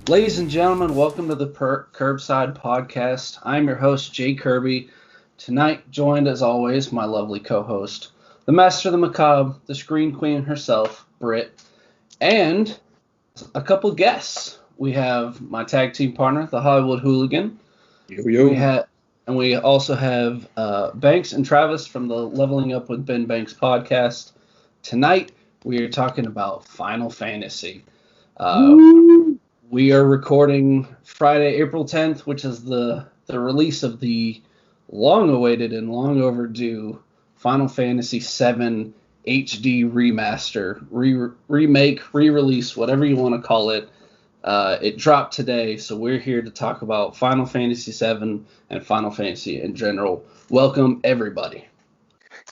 Ladies and gentlemen, welcome to the Curbside Podcast. I'm your host, Jay Kirby. Tonight, joined as always, my lovely co-host, the Master of the Macabre, the Screen Queen herself, Britt, and a couple guests. We have my tag team partner, the Hollywood Hooligan. Yo. We also have Banks and Travis from the Leveling Up with Ben Banks podcast. Tonight, we are talking about Final Fantasy. We are recording Friday, April 10th, which is the release of the long-awaited and long-overdue Final Fantasy VII HD remaster, remake, re-release, whatever you want to call it. It dropped today, so we're here to talk about Final Fantasy VII and Final Fantasy in general. Welcome, everybody.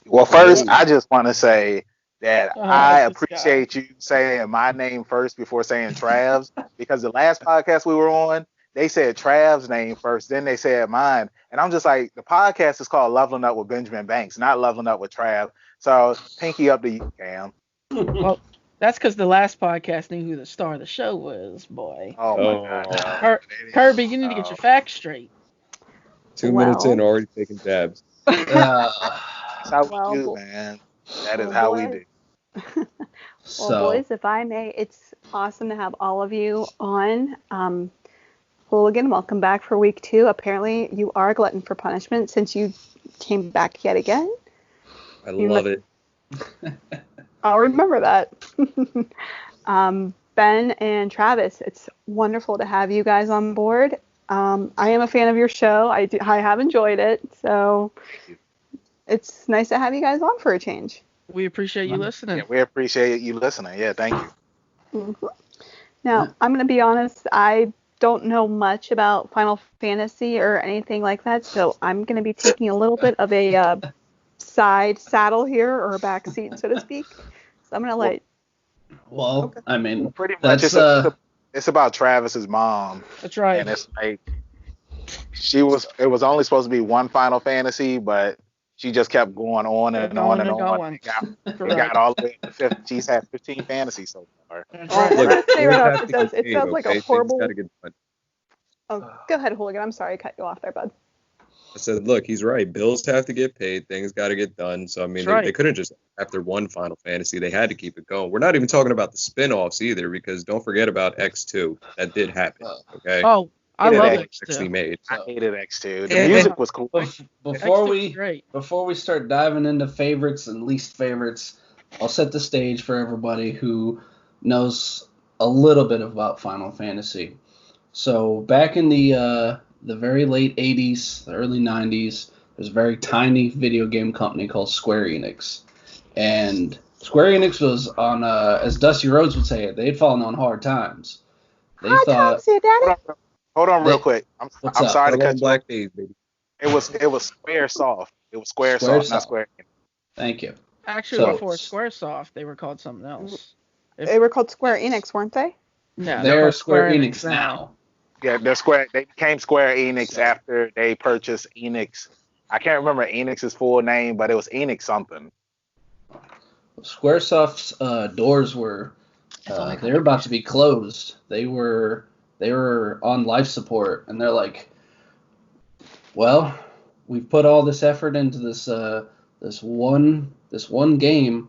Well, first, I just want to say that I appreciate you saying my name first before saying Trav's, because the last podcast we were on, they said Trav's name first, then they said mine. And I'm just like, the podcast is called Leveling Up with Benjamin Banks, not Leveling Up with Trav. So, pinky up to you, Cam. Well, that's because the last podcast knew who the star of the show was, boy. Oh, my God. Kirby, you need to get your facts straight. 2 minutes in, already taking dabs. That's how we do, man. That is how we do. Boys, if I may, it's awesome to have all of you on. Hooligan, welcome back for week 2. Apparently, you are a glutton for punishment since you came back yet again. I love it. I'll remember that. Ben and Travis, it's wonderful to have you guys on board. I am a fan of your show. I have enjoyed it, so it's nice to have you guys on for a change. We appreciate you listening. Yeah, we appreciate you listening. Yeah, thank you. Mm-hmm. Now, I'm going to be honest. I don't know much about Final Fantasy or anything like that, so I'm going to be taking a little bit of a side saddle here, or a back seat, so to speak. So I'm going to let... Well, okay. I mean, pretty much it's about Travis's mom. That's right. And it's like, it was only supposed to be one Final Fantasy, but she just kept going on and on and on. It got all the way to 15. She's had 15 fantasies so far. Look, it sounds like a horrible... Oh, go ahead, Hooligan. I'm sorry I cut you off there, bud. I said, look, he's right. Bills have to get paid. Things got to get done. So, I mean, they couldn't just, after one Final Fantasy, they had to keep it going. We're not even talking about the spin-offs either, because don't forget about X2. That did happen, okay? Oh, I love X2. Made. I hated X2. The music was cool. Before we start diving into favorites and least favorites, I'll set the stage for everybody who knows a little bit about Final Fantasy. So, back in the very late 80s, the early 90s, there's a very tiny video game company called Square Enix. And Square Enix was on, as Dusty Rhodes would say it, they'd fallen on hard times. Hold on real quick. I'm sorry to cut you Black Days, baby. It was Squaresoft. It was Squaresoft, not Square Enix. Thank you. Actually, before Squaresoft, they were called something else. They were called Square Enix, weren't they? No, they're Square Enix now. Yeah, they became Square Enix after they purchased Enix. I can't remember Enix's full name, but it was Enix something. Squaresoft's doors were they were about to be closed. They were on life support, and they're like, well, we've put all this effort into this one game.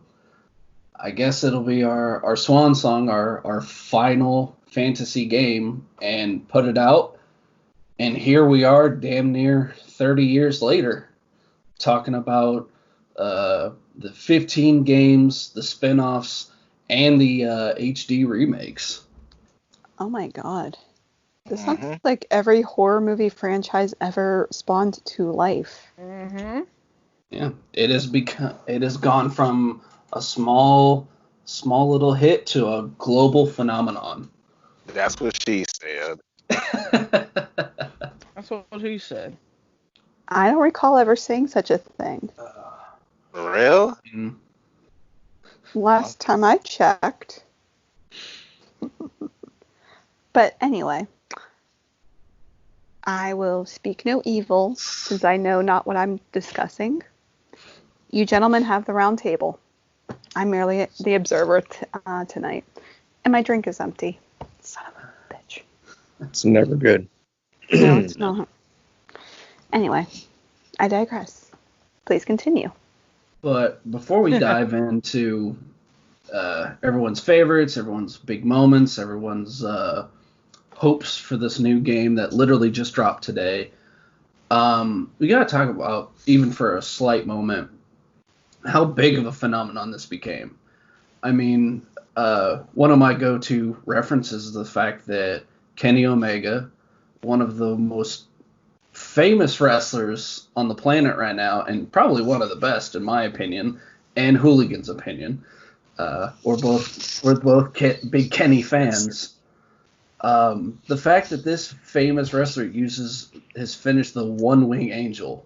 I guess it'll be our swan song, our Final Fantasy game, and put it out. And here we are, damn near 30 years later, talking about the 15 games, the spin-offs, and the HD remakes. Oh my God. This sounds like every horror movie franchise ever spawned to life. Mm-hmm. Yeah, it has gone from a small little hit to a global phenomenon. That's what she said. That's what he said. I don't recall ever saying such a thing. For real? Mm-hmm. Last time I checked. But anyway, I will speak no evil, since I know not what I'm discussing. You gentlemen have the round table. I'm merely the observer tonight. And my drink is empty. Son of a bitch. It's never good. No, it's not. Anyway, I digress. Please continue. But before we dive into everyone's favorites, everyone's big moments, everyone's hopes for this new game that literally just dropped today, we got to talk about, even for a slight moment, how big of a phenomenon this became. I mean, one of my go-to references is the fact that Kenny Omega, one of the most famous wrestlers on the planet right now, and probably one of the best in my opinion, and Hooligan's opinion, we're both big Kenny fans. The fact that this famous wrestler uses his finish, the One Wing Angel,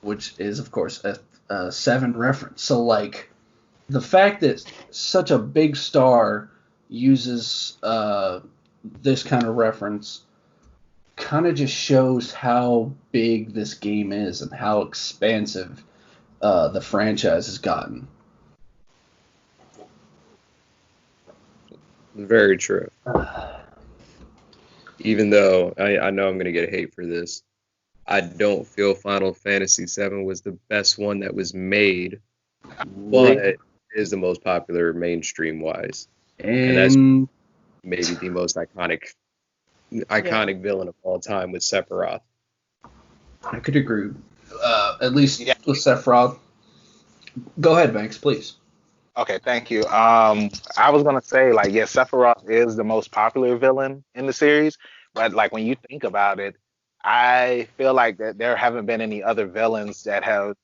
which is of course a 7 reference. So like, the fact that such a big star uses this kind of reference kind of just shows how big this game is and how expansive the franchise has gotten. Very true. Even though I know I'm going to get hate for this, I don't feel Final Fantasy VII was the best one that was made, but it is the most popular mainstream-wise. And that's maybe the most iconic villain of all time with Sephiroth. I could agree, at least with Sephiroth. Go ahead, Banks, please. Okay, thank you. I was gonna say, like, yeah, Sephiroth is the most popular villain in the series, but like when you think about it, I feel like that there haven't been any other villains that have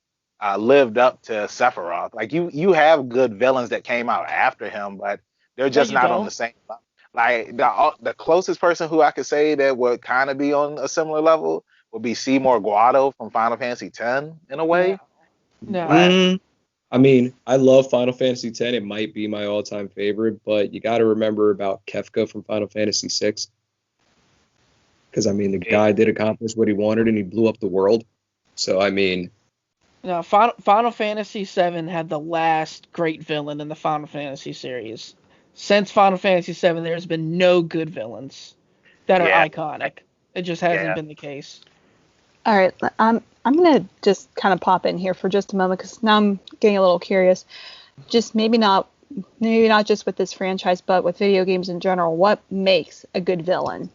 lived up to Sephiroth. Like you have good villains that came out after him, but they're just not on the same level. Like the closest person who I could say that would kind of be on a similar level would be Seymour Guado from Final Fantasy X in a way. No. I mean, I love Final Fantasy X. It might be my all-time favorite, but you got to remember about Kefka from Final Fantasy VI. Because, I mean, the guy did accomplish what he wanted, and he blew up the world. So, I mean... No, Final Fantasy VII had the last great villain in the Final Fantasy series. Since Final Fantasy VII, there's been no good villains that are iconic. It just hasn't been the case. All right, I'm going to just kind of pop in here for just a moment because now I'm getting a little curious. Just maybe not just with this franchise, but with video games in general. What makes a good villain,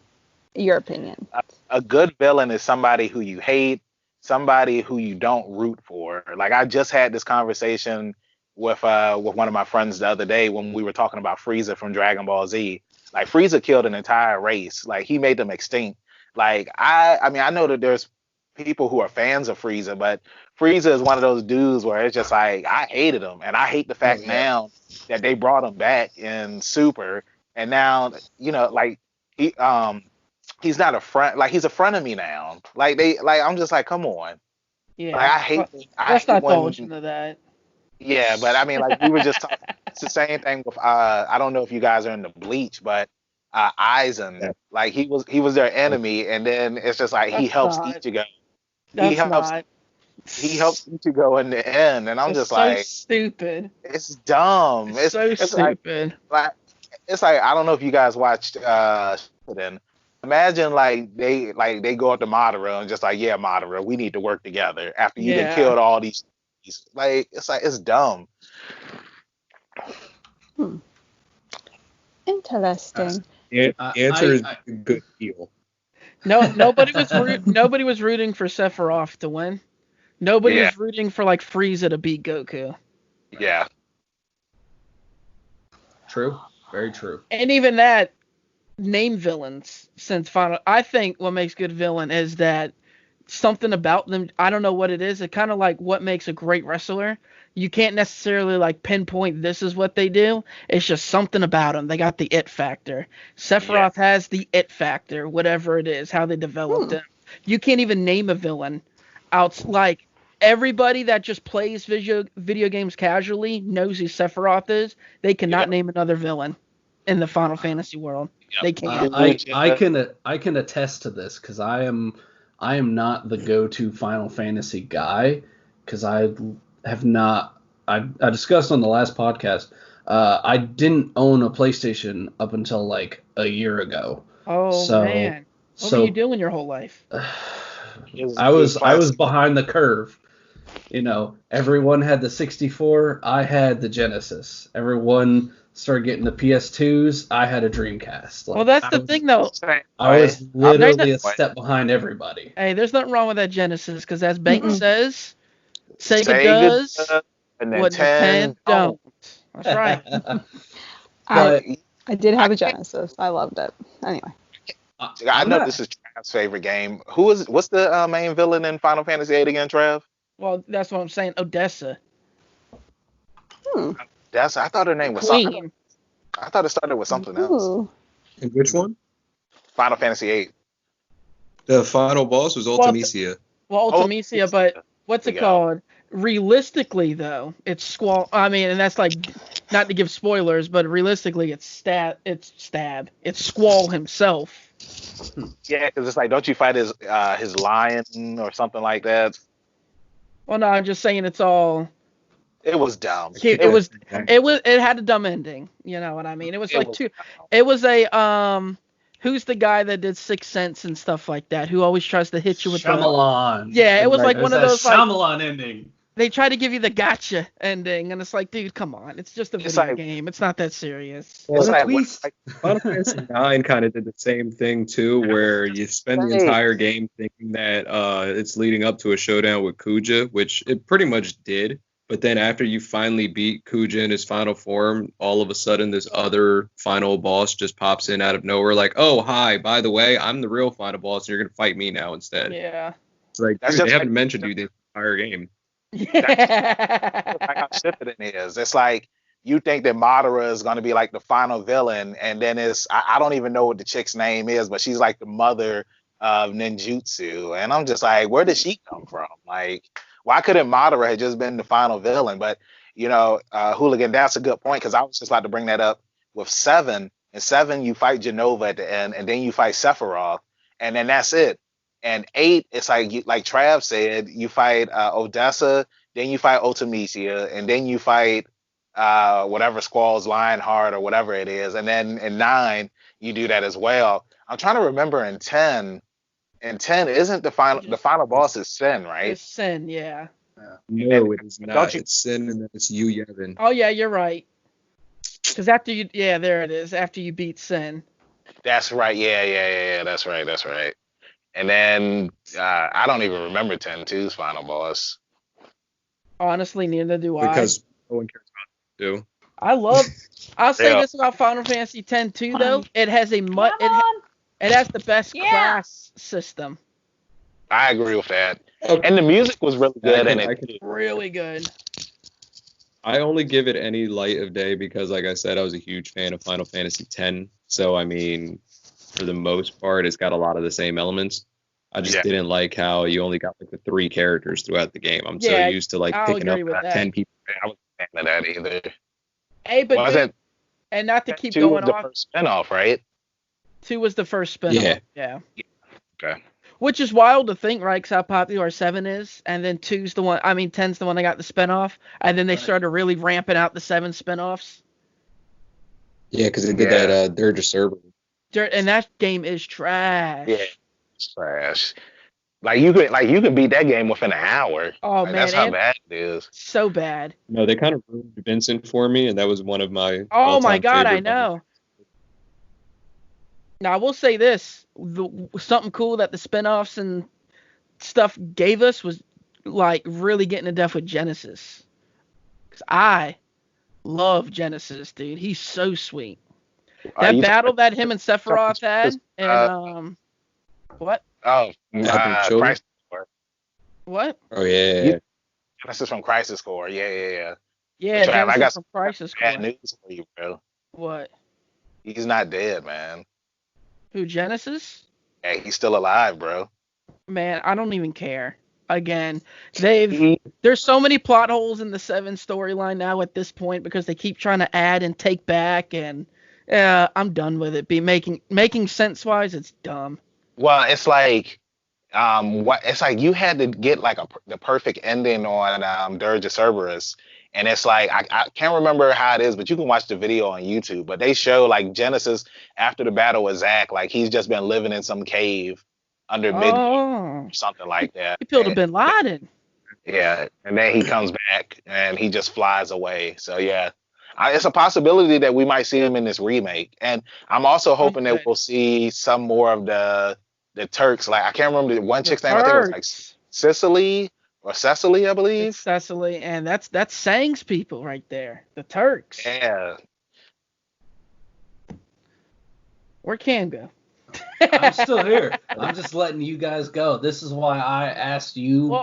in your opinion? A good villain is somebody who you hate, somebody who you don't root for. Like I just had this conversation with one of my friends the other day when we were talking about Frieza from Dragon Ball Z. Like Frieza killed an entire race. Like he made them extinct. Like I mean I know that there's people who are fans of Frieza, but Frieza is one of those dudes where it's just like I hated him, and I hate the fact now that they brought him back in Super, and now like he's not a friend, like he's a friend of me now. Like I'm just like, come on. Yeah, like, I hate. Let's not divulge into that. Yeah, but I mean, like we were just talking. It's the same thing with I don't know if you guys are in the Bleach, but Aizen, like he was their enemy, and then it's just like he helps Ichigo. He helps Ichigo in the end, and I'm just like, stupid. It's dumb. It's so stupid. Like it's like I don't know if you guys watched then. Imagine like they go up to Madara and just like, yeah, Madara, we need to work together after you done killed all these. Like it's dumb. Interesting. Answer is a good deal. Nobody was rooting for Sephiroth to win. Nobody was rooting for like Frieza to beat Goku. Yeah. True. Very true. And even that, name villains since Final. I think what makes good villain is that something about them. I don't know what it is. It kind of like what makes a great wrestler. You can't necessarily like pinpoint this is what they do. It's just something about them. They got the it factor. Sephiroth has the it factor, whatever it is, how they developed him. You can't even name a villain like everybody that just plays video games casually knows who Sephiroth is. They cannot name another villain in the Final Fantasy world. They can't. I can attest to this because I am not the go-to Final Fantasy guy because I discussed on the last podcast, I didn't own a PlayStation up until like a year ago. Oh man, what were you doing your whole life? I was behind the curve. You know, everyone had the 64. I had the Genesis. Everyone started getting the PS2s. I had a Dreamcast. Well, that's the thing, though. I was literally a step behind everybody. Hey, there's nothing wrong with that Genesis, because as Benton says, Sega does and what Nintendo don't. That's right. But I did have a Genesis. I loved it. Anyway. I know this is Trav's favorite game. What's the main villain in Final Fantasy VIII again, Trav? Well, that's what I'm saying. Odessa. Odessa. I thought her name was Queen. I thought it started with something else. And which one? Final Fantasy VIII. The final boss was Ultimecia. Well, Ultimecia, but what's it called? Realistically, though, it's Squall. I mean, and that's like, not to give spoilers, but realistically, it's Stab. It's Squall himself. Yeah, because it's like, don't you fight his lion or something like that? Well, no, I'm just saying it's all. It was dumb. It had a dumb ending. You know what I mean? It was It was a Who's the guy that did Sixth Sense and stuff like that? Who always tries to hit you with Shyamalan. Yeah, it was like one of those Shyamalan ending. They try to give you the gotcha ending, and it's like, dude, come on, it's just a video game. It's not that serious. Well, Final Fantasy IX kind of did the same thing too, where you spend the entire game thinking that it's leading up to a showdown with Kuja, which it pretty much did. But then after you finally beat Kuja in his final form, all of a sudden this other final boss just pops in out of nowhere like, oh, hi, by the way, I'm the real final boss, and you're going to fight me now instead. Yeah. It's like, dude, they haven't mentioned you the entire game. Yeah. Like how stupid it is. It's like you think that Madara is going to be like the final villain, and then I don't even know what the chick's name is, but she's like the mother of ninjutsu. And I'm just like, where did she come from? Like, why couldn't Madara have just been the final villain? But, Hooligan, that's a good point, because I was just about to bring that up with 7. In 7, you fight Genova at the end, and then you fight Sephiroth, and then that's it. And 8, it's like Trav said, you fight Odessa, then you fight Ultimecia, and then you fight whatever Squall's Lionheart or whatever it is. And then in 9, you do that as well. I'm trying to remember in 10. In 10, isn't the final boss is Sin, right? It's Sin, yeah. No, it is not. It's Sin, and then it's Yu Yevon. Oh yeah, you're right. Because there it is. After you beat Sin. That's right. Yeah. That's right. And then I don't even remember 10-2's final boss. Honestly, neither do I. Because no one cares about it, too. I'll say this about Final Fantasy X too, though. It has it has the best class system. I agree with that. Okay. And the music was really good. Really good. I only give it any light of day because, like I said, I was a huge fan of Final Fantasy X. So, I mean, for the most part, it's got a lot of the same elements. I just didn't like how you only got like the 3 characters throughout the game. I'm so used to picking up 10 people. I wasn't a fan of that either. Hey, but and not to keep going off. 2 was the first spinoff, right? 2 was the first spinoff. Yeah. Okay. Which is wild to think, right? Because how popular 7 is, and then 10's the one that got the spinoff, and then they started really ramping out the 7 spinoffs. Yeah, because they did that Dirge of Cerberus. And that game is trash. Yeah, it's trash. You could beat that game within an hour. Oh man, that's how bad it is. So bad. No, they kind of ruined Vincent for me, and that was one of my. Oh my god, I know. Now I will say this: something cool that the spinoffs and stuff gave us was like really getting to depth with Genesis. Cause I love Genesis, dude. He's so sweet. That battle that him and Sephiroth had, and what? Oh, Crisis Core. What? Oh yeah. This is from Crisis Core. Yeah. Yeah, I got some Crisis Core. Bad news for you, bro. What? He's not dead, man. Who, Genesis? Yeah, he's still alive, bro. Man, I don't even care. Again, there's so many plot holes in the 7 storyline now at this point because they keep trying to add and take back, and I'm done with it. Making sense wise, it's dumb. Well, it's like you had to get like the perfect ending on Dirge of Cerberus, And it's like I can't remember how it is, but you can watch the video on YouTube. But they show like Genesis after the battle with Zack, like he's just been living in some cave under Midgard or something like that. He killed a Bin Laden. Yeah, and then he comes back and he just flies away. So yeah, it's a possibility that we might see him in this remake. And I'm also hoping that we'll see some more of the Turks. Like I can't remember the one chick's name. I think it was like Cecily, I believe. It's Cecily, and that's Sang's people right there, the Turks. Yeah. Where Cam go? I'm still here. I'm just letting you guys go. This is why I asked you,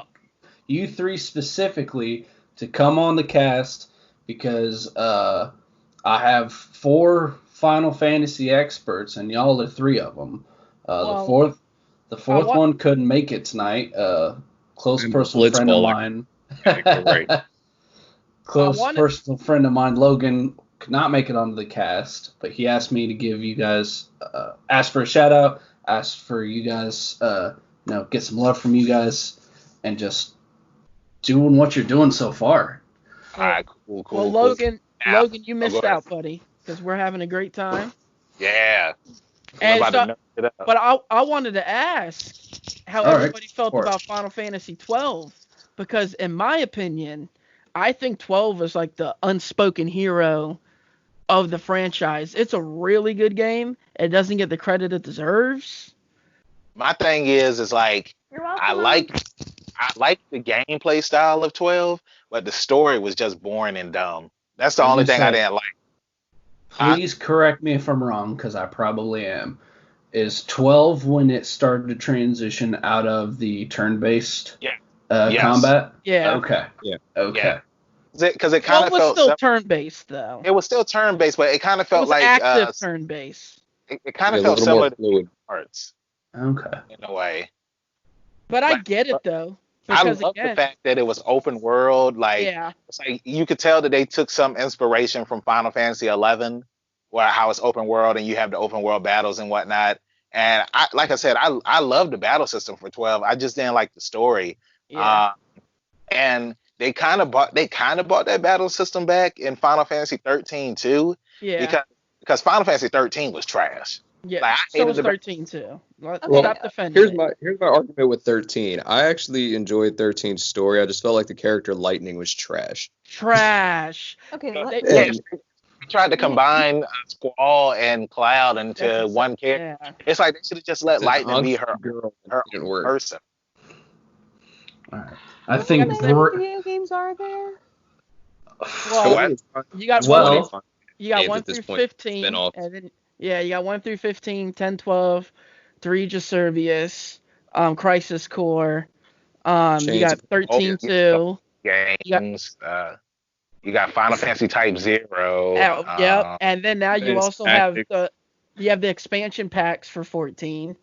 you three specifically, to come on the cast, because I have 4 Final Fantasy experts, and y'all are 3 of them. The fourth one couldn't make it tonight. Close personal friend of mine. Personal friend of mine, Logan, could not make it onto the cast, but he asked me to give you guys, ask for a shout out, ask for you guys, get some love from you guys, and just doing what you're doing so far. All right, cool. Well, Logan, you missed out, buddy, because we're having a great time. Yeah. And but I wanted to ask how everybody felt about Final Fantasy 12, because in my opinion, I think 12 is like the unspoken hero of the franchise. It's a really good game. It doesn't get the credit it deserves. My thing is like I like the gameplay style of 12, but the story was just boring and dumb. That's the only thing I didn't like. Please correct me if I'm wrong, because I probably am. Is 12 when it started to transition out of the turn-based combat? Yeah. Okay. Yeah. Okay. Yeah. Because it kind of felt still turn-based though. It was still turn-based, but it kind of felt like active turn-based. It kind of felt similar to parts. Okay. In a way. But I get it though. I love the fact that it was open world. Like, it's like you could tell that they took some inspiration from Final Fantasy 11, where how it's open world and you have the open world battles and whatnot. And like I said, I love the battle system for 12. I just didn't like the story. Yeah. And they kind of brought that battle system back in Final Fantasy 13 too. Yeah. Because Final Fantasy 13 was trash. Yeah. Like, so was 13 too. Stop defending. Here's my argument with 13. I actually enjoyed 13's story. I just felt like the character Lightning was trash. Okay. They tried to combine Squall and Cloud into one character. Yeah. It's like they should have just let Lightning be her person. All right. I think how many video games are there? Well, you got 1 through 15, and then you got 1 through 15, 10, 12, 3 Servius, Crisis Core. You got 13 too. Games. You got Final Fantasy Type 0. Yep. And then now you also have the expansion packs for 14.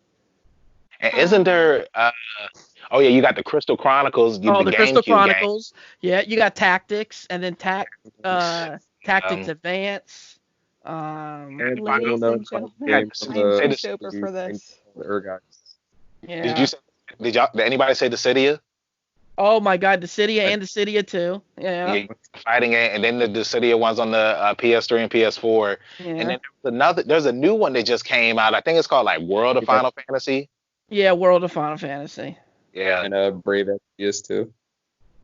And isn't there? You got the Crystal Chronicles. The Crystal Chronicles. Game. Yeah, you got Tactics, and then Tactics Advance. Ladies and gentlemen, I'm too sober for this. Yeah. Did anybody say Dissidia? Oh my God, Dissidia and Dissidia 2. Yeah. Fighting it, and then the Dissidia ones on the PS3 and PS4. Yeah. And then there's a new one that just came out. I think it's called like World of Final Fantasy. Yeah, World of Final Fantasy. Yeah. And Brave FPS 2.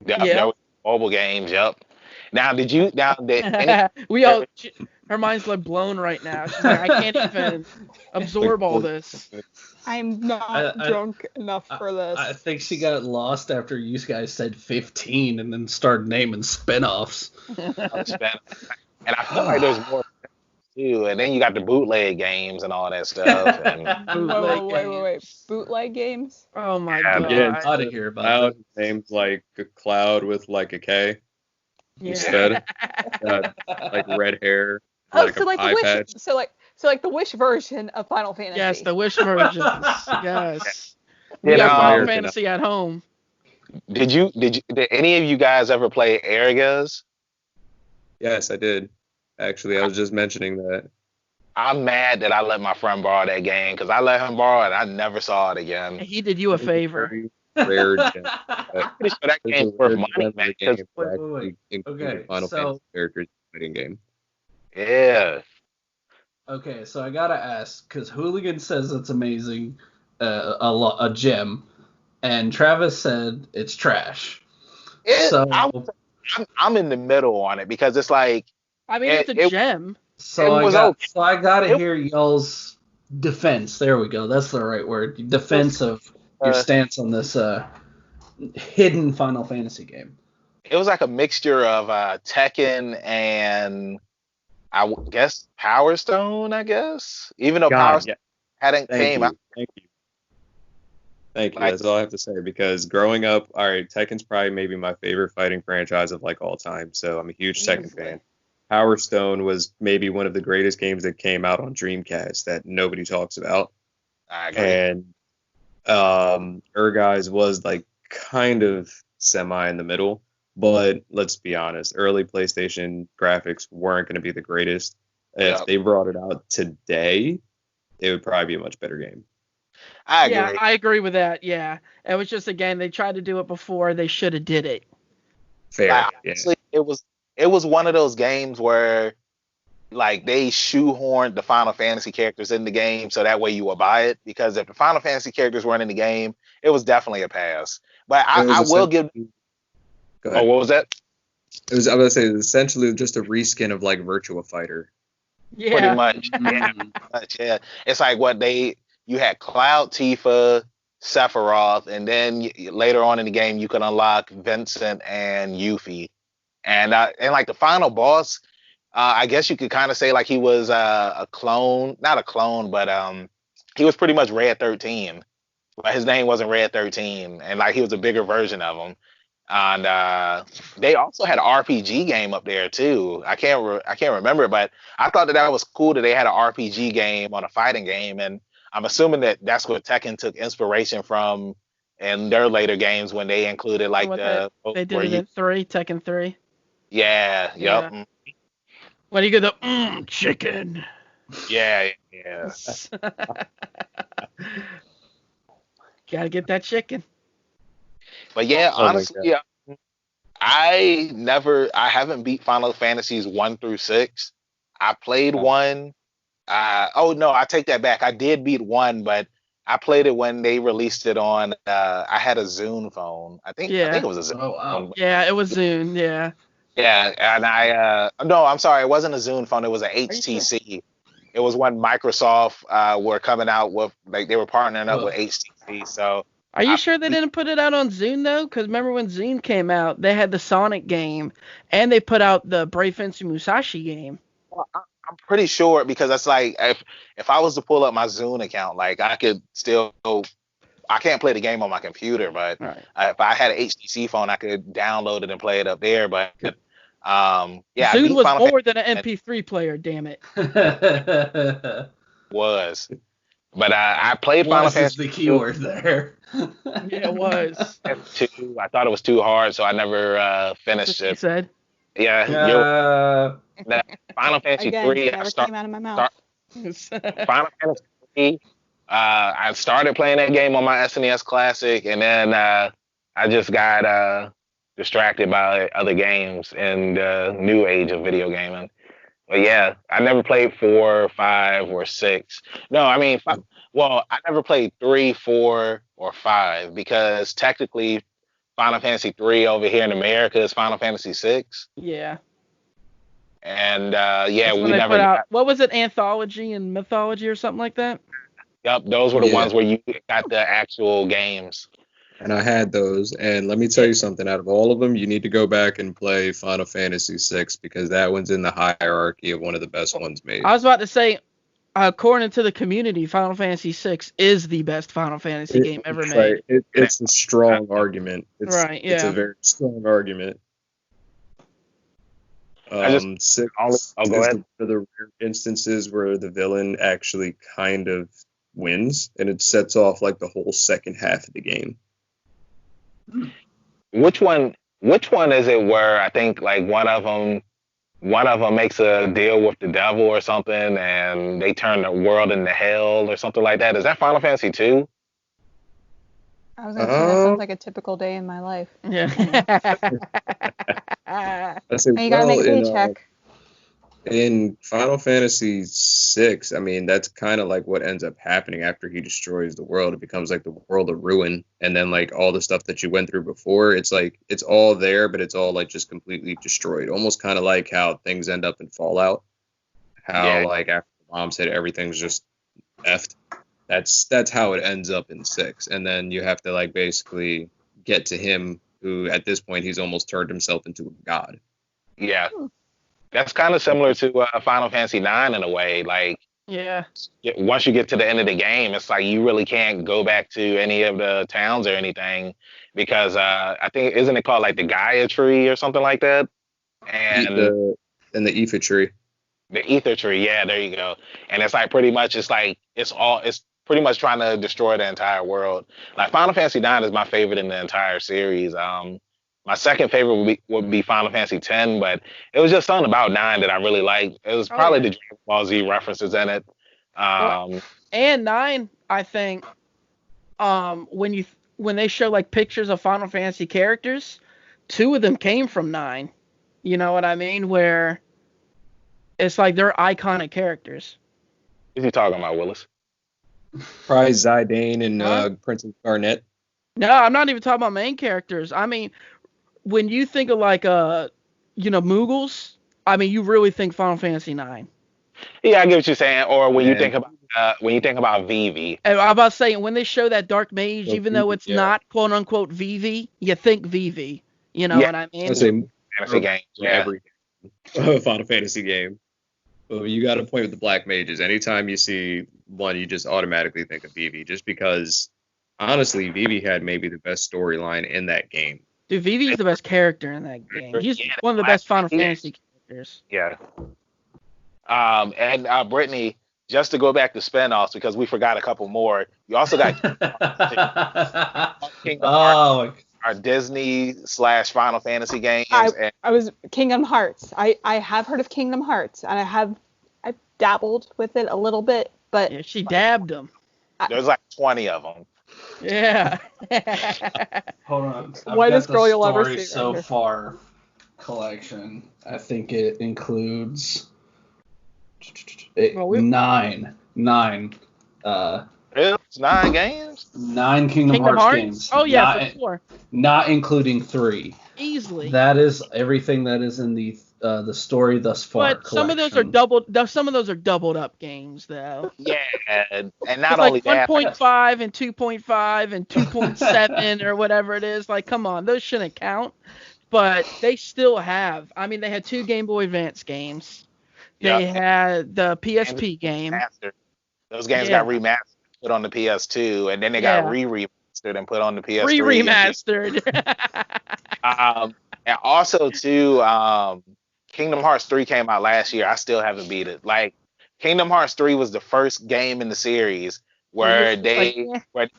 Yeah. Mobile games. Yep. Now, her mind's like blown right now. She's like, I can't even absorb all this. I'm not drunk enough for this. I think she got lost after you guys said 15 and then started naming spinoffs. And I feel like there's more too. And then you got the bootleg games and all that stuff. And wait. Bootleg games? Oh my God. Yeah, out of here about that. Names like a Cloud with like a K instead. Like red hair. Like the Wish. So like the Wish version of Final Fantasy. Yes, the Wish version. Yes. We got Final Fantasy at home. Did any of you guys ever play Airgas? Yes, I did. Actually, I was just mentioning that. I'm mad that I let my friend borrow that game, because I let him borrow it and I never saw it again. He did you a favor. rare gem. I'm pretty sure that game's worth money, man. Wait. Okay, Final so Fantasy characters in the fighting game. Yeah. okay, so I gotta ask because Hooligan says it's amazing, a gem, and Travis said it's trash. I'm in the middle on it because it's like. I mean, it's a gem. So I gotta hear y'all's defense. There we go. That's the right word. Defense of your stance on this hidden Final Fantasy game. It was like a mixture of Tekken and I guess Power Stone. I guess even though Power Stone hadn't came out. Thank you. That's all I have to say because growing up, all right, Tekken's probably maybe my favorite fighting franchise of like all time. So I'm a huge Tekken fan. Power Stone was maybe one of the greatest games that came out on Dreamcast that nobody talks about. I agree. And Urgai's was like kind of semi in the middle, but let's be honest, early PlayStation graphics weren't going to be the greatest. If they brought it out today, it would probably be a much better game. I agree. Yeah, I agree with that. Yeah, it was just again they tried to do it before they should have did it. Fair. Honestly, it was one of those games where like they shoehorned the Final Fantasy characters in the game so that way you will buy it because if the Final Fantasy characters weren't in the game, it was definitely a pass. But I will give. Oh, what was that? I was gonna say essentially just a reskin of like Virtua Fighter. Yeah. Pretty much. Yeah. It's like you had Cloud, Tifa, Sephiroth, and then later on in the game you could unlock Vincent and Yuffie. And like the final boss, I guess you could kind of say like he was a clone, not a clone, but he was pretty much Red 13. But his name wasn't Red 13, and like he was a bigger version of him. And they also had an RPG game up there too. I can't remember, but I thought that was cool that they had an RPG game on a fighting game, and I'm assuming that that's what Tekken took inspiration from in their later games when they included like they did it in Tekken 3. Yeah. Yep. When you get the chicken. Yeah. Gotta get that chicken. But yeah, honestly, I haven't beat Final Fantasies 1 through 6. I played 1. I take that back. I did beat 1, but I played it when they released it on. I had a Zune phone. I think it was a Zune. Oh, wow. phone. Yeah, it was Zune. Yeah. Yeah, and no, I'm sorry, it wasn't a Zune phone. It was an HTC. It was when Microsoft were coming out with, like, they were partnering up with HTC. So. Are you sure they didn't put it out on Zune though? Because remember when Zune came out, they had the Sonic game, and they put out the Brave Fencer Musashi game. Well, I'm pretty sure because that's like if I was to pull up my Zune account, like I could still. I can't play the game on my computer, but if I had an HTC phone, I could download it and play it up there. But Zune was more than an MP3 player. Damn it. Was. But I played Final Fantasy. The keyword there. Yeah, it was. I thought it was too hard, so I never finished it. You said. Yeah. Final Fantasy 3. Never came out of my mouth. Final Fantasy 3. I started playing that game on my SNES Classic, and then I just got distracted by other games in the new age of video gaming. But yeah, I never played 4, 5, or 6. No, I mean, I never played 3, 4, or 5 because technically Final Fantasy 3 over here in America is Final Fantasy 6. Yeah. And we never put out. What was it, Anthology and Mythology or something like that? Yep, those were the ones where you got the actual games. And I had those, and let me tell you something. Out of all of them, you need to go back and play Final Fantasy VI because that one's in the hierarchy of one of the best ones made. I was about to say, according to the community, Final Fantasy VI is the best Final Fantasy game ever made. It's a strong argument. It's a very strong argument. Go ahead. One of the rare instances where the villain actually kind of wins, and it sets off like the whole second half of the game. Which one is it where I think like one of them makes a deal with the devil or something and they turn the world into hell or something like that? Is that Final Fantasy 2? I was gonna say that sounds like a typical day in my life. Yeah. I say, And you gotta make a paycheck. In Final Fantasy VI, I mean, that's kind of like what ends up happening after he destroys the world. It becomes like the world of ruin, and then like all the stuff that you went through before, it's like it's all there, but it's all like just completely destroyed. Almost kind of like how things end up in Fallout. How like after the bomb hit, everything's just effed. That's how it ends up in 6, and then you have to like basically get to him, who at this point he's almost turned himself into a god. Yeah. That's kind of similar to Final Fantasy IX in a way. Like, Yeah. once you get to the end of the game, it's like you really can't go back to any of the towns or anything because I think, isn't it called like the Gaia tree or something like that? And the Aether tree. The Ether tree, yeah, there you go. And it's like pretty much, it's pretty much trying to destroy the entire world. Like Final Fantasy IX is my favorite in the entire series. My second favorite would be Final Fantasy X, but it was just something about 9 that I really liked. It was probably the Dragon Ball Z references in it. And 9, I think, when they show like pictures of Final Fantasy characters, 2 of them came from 9. You know what I mean? Where it's like they're iconic characters. What are you talking about, Willis? Probably Zidane and Princess Garnet. No, I'm not even talking about main characters. I mean, when you think of like Moogles, I mean, you really think Final Fantasy 9. Yeah, I get what you're saying. Or when you think about Vivi. And I'm about saying when they show that Dark Mage, even though it's not quote unquote Vivi, you think Vivi. You know what I mean? I say fantasy game. Every Final Fantasy game. But you got a point with the Black Mages. Anytime you see one, you just automatically think of Vivi, just because honestly, Vivi had maybe the best storyline in that game. Dude, Vivi's the best character in that game. He's one of the best Final Fantasy characters. Yeah. And Brittany, just to go back to spinoffs because we forgot a couple more. You also got Kingdom Hearts, our Disney / Final Fantasy games. I was Kingdom Hearts. I have heard of Kingdom Hearts, and I've dabbled with it a little bit, but yeah, she dabbed them. There's like 20 of them. Yeah. Hold on. Whitest girl you'll ever see. So right far collection. I think it includes 9. It's 9 games. 9 Kingdom Hearts games. Oh yeah, for sure. Not including 3. Easily. That is everything that is in the story thus far. But some of those are doubled. Some of those are doubled up games, though. Yeah, and not it's only like that, 1.5 and 2.5 and 2.7 or whatever it is. Like, come on, those shouldn't count. But they still have. I mean, they had 2 Game Boy Advance games. They had the PSP game. Those games got remastered, put on the PS2, and then they got re-remastered and put on the PS3. Re-remastered. And also too, Kingdom Hearts 3 came out last year. I still haven't beat it. Like, Kingdom Hearts 3 was the first game in the series where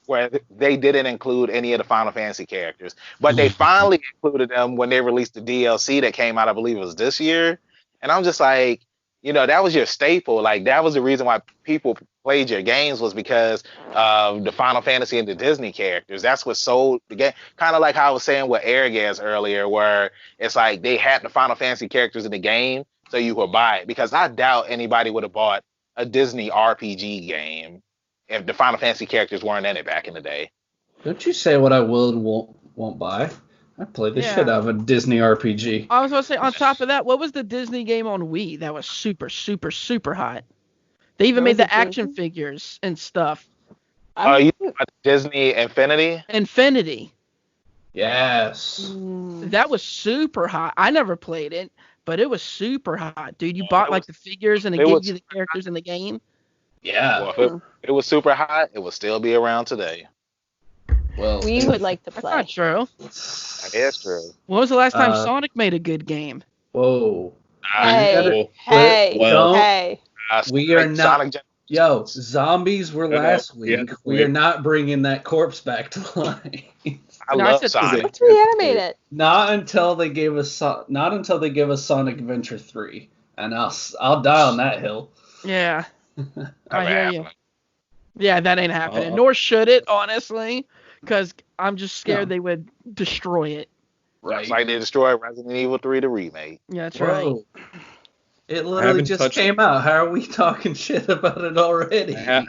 where they didn't include any of the Final Fantasy characters, but they finally included them when they released the DLC that came out. I believe it was this year, and I'm just like, that was your staple. Like, that was the reason why people played your games, was because of the Final Fantasy and the Disney characters. That's what sold the game. Kind of like how I was saying with Airgas earlier, where it's like they had the Final Fantasy characters in the game, so you could buy it. Because I doubt anybody would have bought a Disney RPG game if the Final Fantasy characters weren't in it back in the day. Don't you say what I will and won't buy. I played the shit out of a Disney RPG. I was going to say, on top of that, what was the Disney game on Wii that was super, super, super hot? They even made the action figures and stuff. Oh, you talking about Disney Infinity? Infinity. Yes. That was super hot. I never played it, but it was super hot, dude. You bought like the figures and it gave you the characters in the game. Yeah. Well, if it was super hot, it would still be around today. Well, we would like to play. That's not true. That is true. When was the last time Sonic made a good game? Whoa. Hey. We are not. Yo, zombies were last week. We are not bringing that corpse back to life. I love Sonic. Let's reanimate it. Not until they give us Sonic Adventure 3, and I'll die on that hill. Yeah. I hear you. Yeah, that ain't happening. Nor should it, honestly. because I'm just scared they would destroy it. Right. It's like they destroyed Resident Evil 3 the remake. Yeah, that's right. It literally just came out. How are we talking shit about it already? I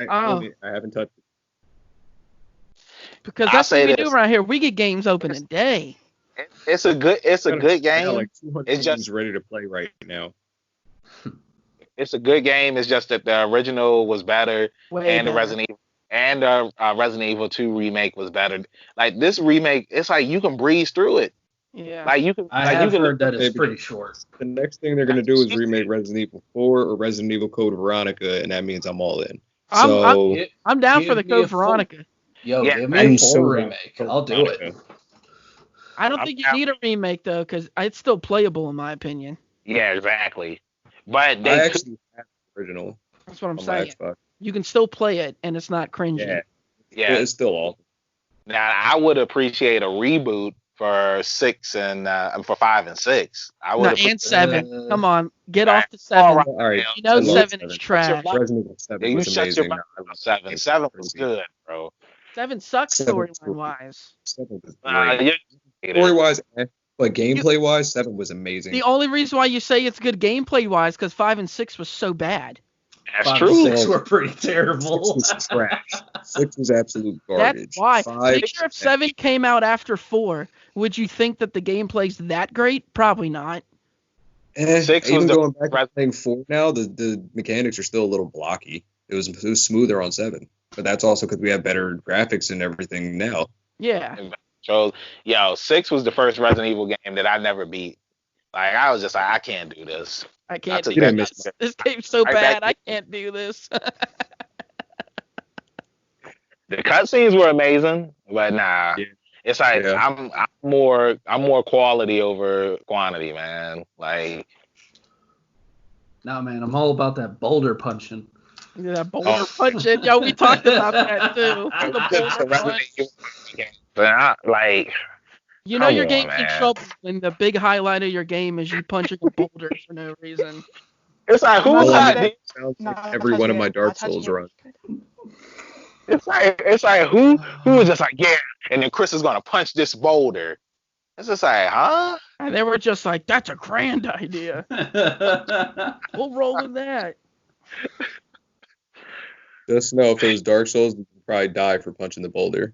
haven't touched it. Because that's what we do around here. We get games open a day. It's a good game. Like it's just ready to play right now. It's a good game. It's just that the original was better, the Resident Evil 2 remake was better. Like this remake, it's like you can breeze through it. Yeah. Like you can. I have heard that it's pretty short. The next thing they're gonna do is remake Resident Evil 4 or Resident Evil Code Veronica, and that means I'm all in. I'm down for the Code Veronica. Give me a full remake. I'll do it. I don't think you need a remake though, because it's still playable in my opinion. Yeah, exactly. But I actually have the original. That's what I'm saying. You can still play it, and it's not cringy. Yeah, it's still awesome. Now I would appreciate a reboot for 6 and for 5 and 6. I would. And 7. Come on, get off the 7. All right. You know 7 is trash. Resident Evil 7 was amazing. 7 was good, bro. 7 sucks storyline wise. 7 was great. Story wise, but gameplay wise, 7 was amazing. The only reason why you say it's good gameplay wise because 5 and 6 was so bad. That's true. 6 were pretty terrible. 6 was trash. 6 was absolute garbage. That's why. Picture if 7 came out after 4, would you think that the gameplay's that great? Probably not. 6 even going back to playing 4 now, the mechanics are still a little blocky. It was smoother on 7, but that's also because we have better graphics and everything now. Yeah. So, 6 was the first Resident Evil game that I never beat. Like, I was just like, I can't do this. I can't do this. This game's so bad, I can't do this. The cutscenes were amazing, but nah. Yeah. It's like, I'm more quality over quantity, man. Like. Nah, man, I'm all about that boulder punching. Yeah, that boulder punching. Yo, we talked about that, too. But you know your game's in trouble when the big highlight of your game is you punching a boulder for no reason. It's like sounds like every one of my Dark Souls runs. It's like who was just like and then Chris is gonna punch this boulder. It's just like, huh? And they were just like, that's a grand idea. We'll roll with that. Just know if it was Dark Souls, you could probably die for punching the boulder.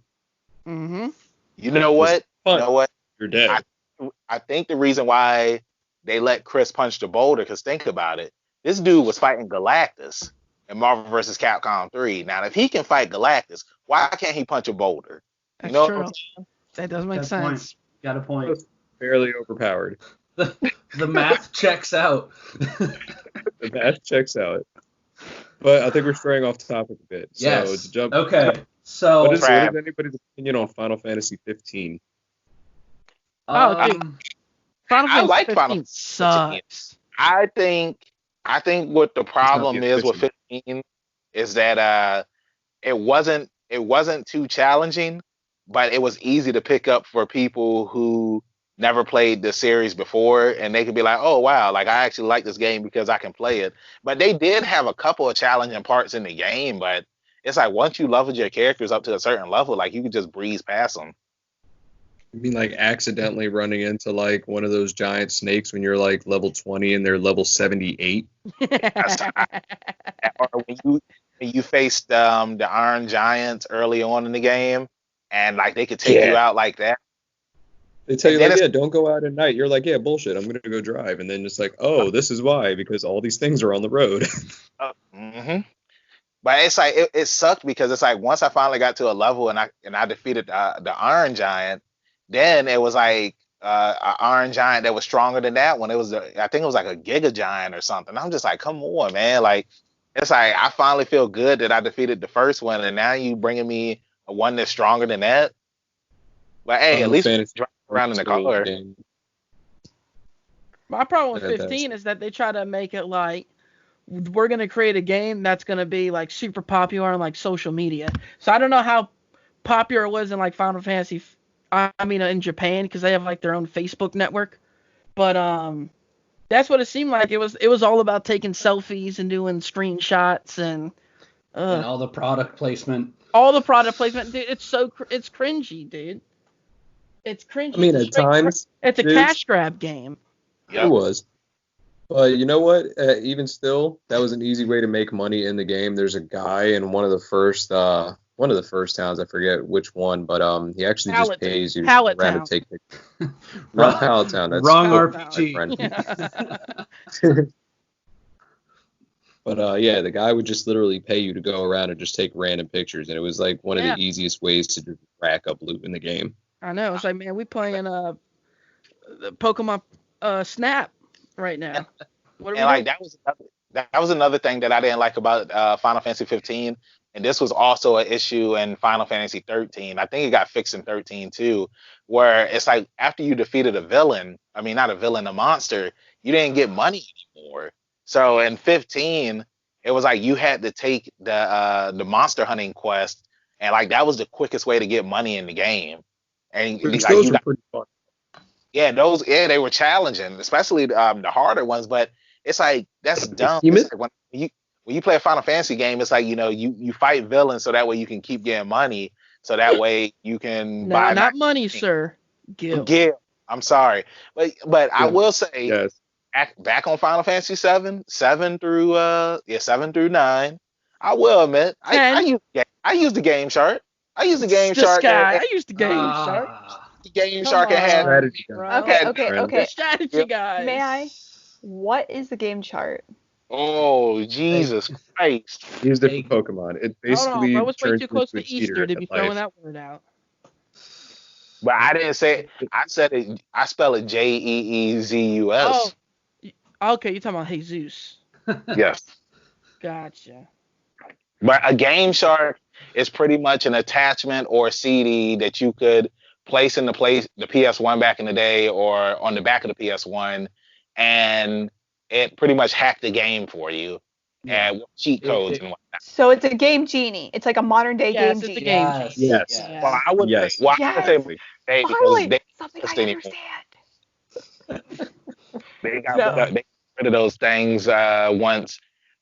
Mm-hmm. You know what? You're dead. I think the reason why they let Chris punch the boulder, because think about it. This dude was fighting Galactus in Marvel vs. Capcom 3. Now, if he can fight Galactus, why can't he punch a boulder? That's true. That does make sense. Got a point. Fairly overpowered. The math checks out. The math checks out. But I think we're straying off topic a bit. Yes. So to jump. Okay. So what is anybody's opinion on Final Fantasy 15? Final Fantasy 15 sucks. I think what the problem is with 15 is that it wasn't too challenging, but it was easy to pick up for people who never played the series before, and they could be like, oh wow, like I actually like this game because I can play it. But they did have a couple of challenging parts in the game, but it's like once you leveled your characters up to a certain level, like you could just breeze past them. You mean like accidentally running into like one of those giant snakes when you're like level 20 and they're level 78? Or when you faced the Iron Giants early on in the game, and like they could take you out like that. They tell you like, don't go out at night. You're like, yeah, bullshit. I'm gonna go drive, and then it's like, oh, this is why, because all these things are on the road. Mm-hmm. But it's like it sucked because it's like once I finally got to a level and I defeated the Iron Giant, then it was like an Iron Giant that was stronger than that one. It was I think it was like a Giga Giant or something. I'm just like, come on, man. Like it's like I finally feel good that I defeated the first one, and now you bringing me a one that's stronger than that. But hey, at least drive around in the car. My problem with 15 is that they try to make it like we're going to create a game that's going to be like super popular on like social media. So I don't know how popular it was in like Final Fantasy, in Japan, because they have like their own Facebook network. But that's what it seemed like. It was all about taking selfies and doing screenshots and all the product placement. All the product placement, dude, it's cringy, dude. It's cringy. I mean, at times it's a cash grab game. Yep. It was. But you know what? Even still, that was an easy way to make money in the game. There's a guy in one of the first towns, I forget which one, but he actually just pays you to take pictures. Pallet Town. That's wrong RPG. But yeah, the guy would just literally pay you to go around and just take random pictures, and it was like one of the easiest ways to just rack up loot in the game. I know. It's like, man, we playing Pokemon Snap right now. What and like that was another thing that I didn't like about Final Fantasy 15, and this was also an issue in Final Fantasy 13. I think it got fixed in 13 too, where it's like after you defeated a monster, you didn't get money anymore. So in 15, it was like you had to take the monster hunting quest, and like that was the quickest way to get money in the game. And like, those were pretty fun. Yeah, they were challenging, especially the harder ones. But it's like that's dumb. It's like when you play a Final Fantasy game, it's like you fight villains so that way you can keep getting money. So that way you can buy. Not money, sir. Gil. I'm sorry, but I will say. Yes. Back on Final Fantasy 7 through 9. I will admit, I use the game chart. I use the game chart. I use the game chart. The game chart and had strategy. Okay. Strategy guys. May I? What is the game chart? Oh, Jesus Christ! Use it for Pokemon. It basically I was way turns too close to into Easter to be throwing that word out. But I didn't say it. I said it. I spell it Jeezus. Oh, okay. You're talking about Jesus. Yes. Gotcha. But a game chart is pretty much an attachment or a CD that you could place in the PS1 back in the day or on the back of the PS1, and it pretty much hacked the game for you and cheat codes and whatnot. So it's a game genie. It's like a modern day game genie. It's a game genie. Yes. Well, I would say something I understand. They got rid of those things once,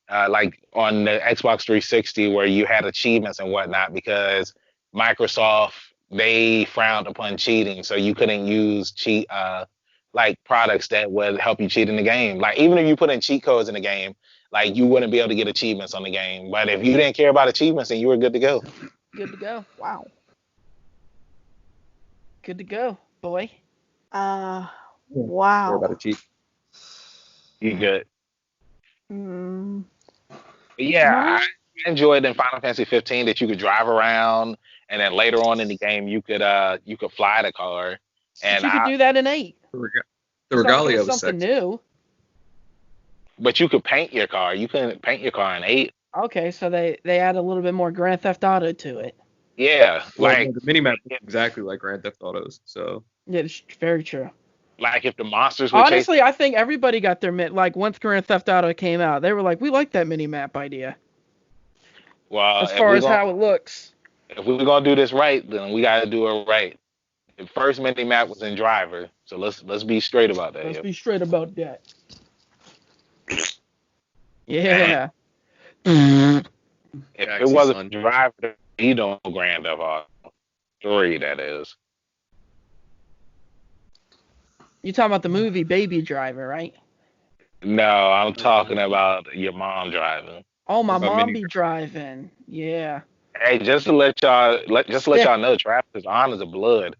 like on the Xbox 360, where you had achievements and whatnot, because Microsoft, they frowned upon cheating, so you couldn't use like products that would help you cheat in the game. Like even if you put in cheat codes in the game, like you wouldn't be able to get achievements on the game. But if you didn't care about achievements, then you were good to go. Good to go. Wow. Good to go, boy. Wow. Care about a cheat. You good. Yeah, I enjoyed in Final Fantasy 15 that you could drive around, and then later on in the game you could fly the car. And you could do that in 8. The Regalia was something new. But you could paint your car. You couldn't paint your car in 8. Okay, so they add a little bit more Grand Theft Auto to it. Yeah, like the minimap is exactly like Grand Theft Auto's. So yeah, it's very true. Like if the monsters were honestly, I think everybody got their like once Grand Theft Auto came out, they were like, we like that mini map idea. Well, as far as how it looks. If we're gonna do this right, then we gotta do it right. The first mini map was in Driver, so let's be straight about that. Let's be straight about that. Yeah. If it wasn't Driver, you don't know Grand Theft Auto 3, that is. You talking about the movie Baby Driver, right? No, I'm talking about your mom driving. Oh, my mom be driving. Yeah. Hey, just to let y'all know, Travis on is a blood.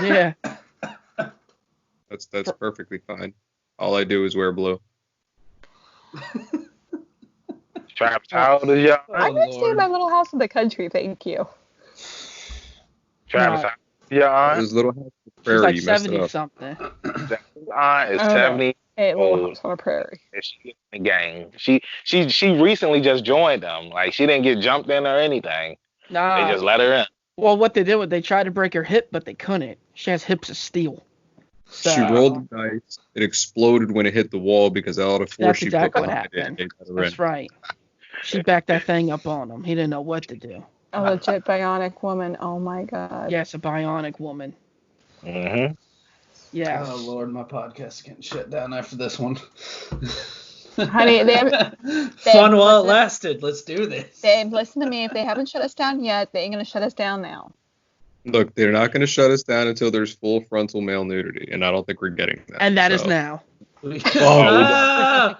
Yeah. That's perfectly fine. All I do is wear blue. Travis, how old is y'all? I can stay in my little house in the country, thank you. Travis, how old is y'all? His little house on the prairie. She's like 70 something. Aunt is 70. Hey, little house on a prairie. She in the gang. She recently just joined them. Like she didn't get jumped in or anything. Nah. They just let her in. Well, what they did was they tried to break her hip, but they couldn't. She has hips of steel. So, she rolled the dice. It exploded when it hit the wall because of all the force she put on it. That's right. She backed that thing up on him. He didn't know what to do. A legit bionic woman. Oh my god. Yes, a bionic woman. Mm-hmm. Yeah. Oh Lord, my podcast's getting shut down after this one. Honey, Fun while it lasted. Let's do this. Babe, listen to me. If they haven't shut us down yet, they ain't gonna shut us down now. Look, they're not going to shut us down until there's full frontal male nudity, and I don't think we're getting that. And that is now. Oh,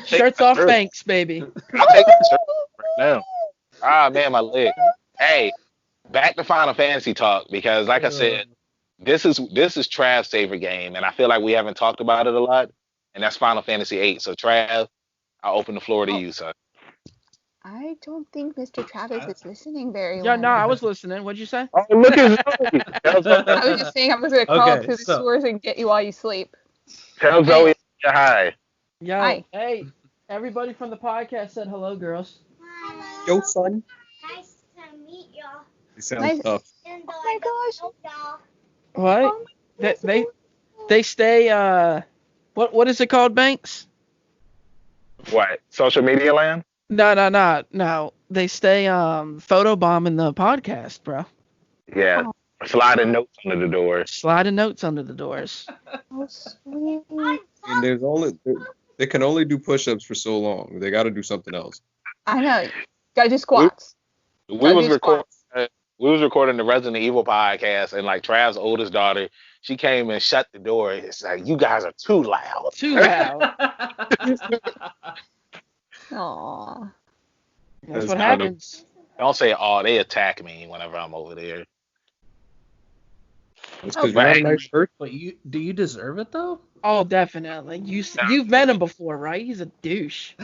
Shirts off, Banks, baby. I'll take the shirt right now. Ah, man, my leg. Hey, back to Final Fantasy talk, because like I said, this is Trav's favorite game, and I feel like we haven't talked about it a lot, and that's Final Fantasy VIII. So Trav, I'll open the floor to you, son. I don't think Mr. Travis is listening very well. Yeah, no, I was listening. What'd you say? Oh, look at Zoe. I was just saying I was going to crawl through the sewers and get you while you sleep. Tell Zoe hi. Yo, hi. Hey, everybody from the podcast said hello, girls. Yo, son. Nice to meet y'all. You sound tough. Oh my gosh. What? Oh my gosh. They stay, what is it called, Banks? What? Social media land? No. They stay photobombing the podcast, bro. Yeah. Sliding notes under the doors. Sliding notes under the doors. Oh, sweet. And they can only do push-ups for so long. They got to do something else. I know. Gotta do squats. We was recording the Resident Evil podcast, and like Trav's oldest daughter, she came and shut the door. It's like, you guys are too loud. Too loud. Aww. That's what happens. Don't say they attack me whenever I'm over there. That's because you have a nice shirt. But do you deserve it though? Oh, definitely. You've met him before, right? He's a douche.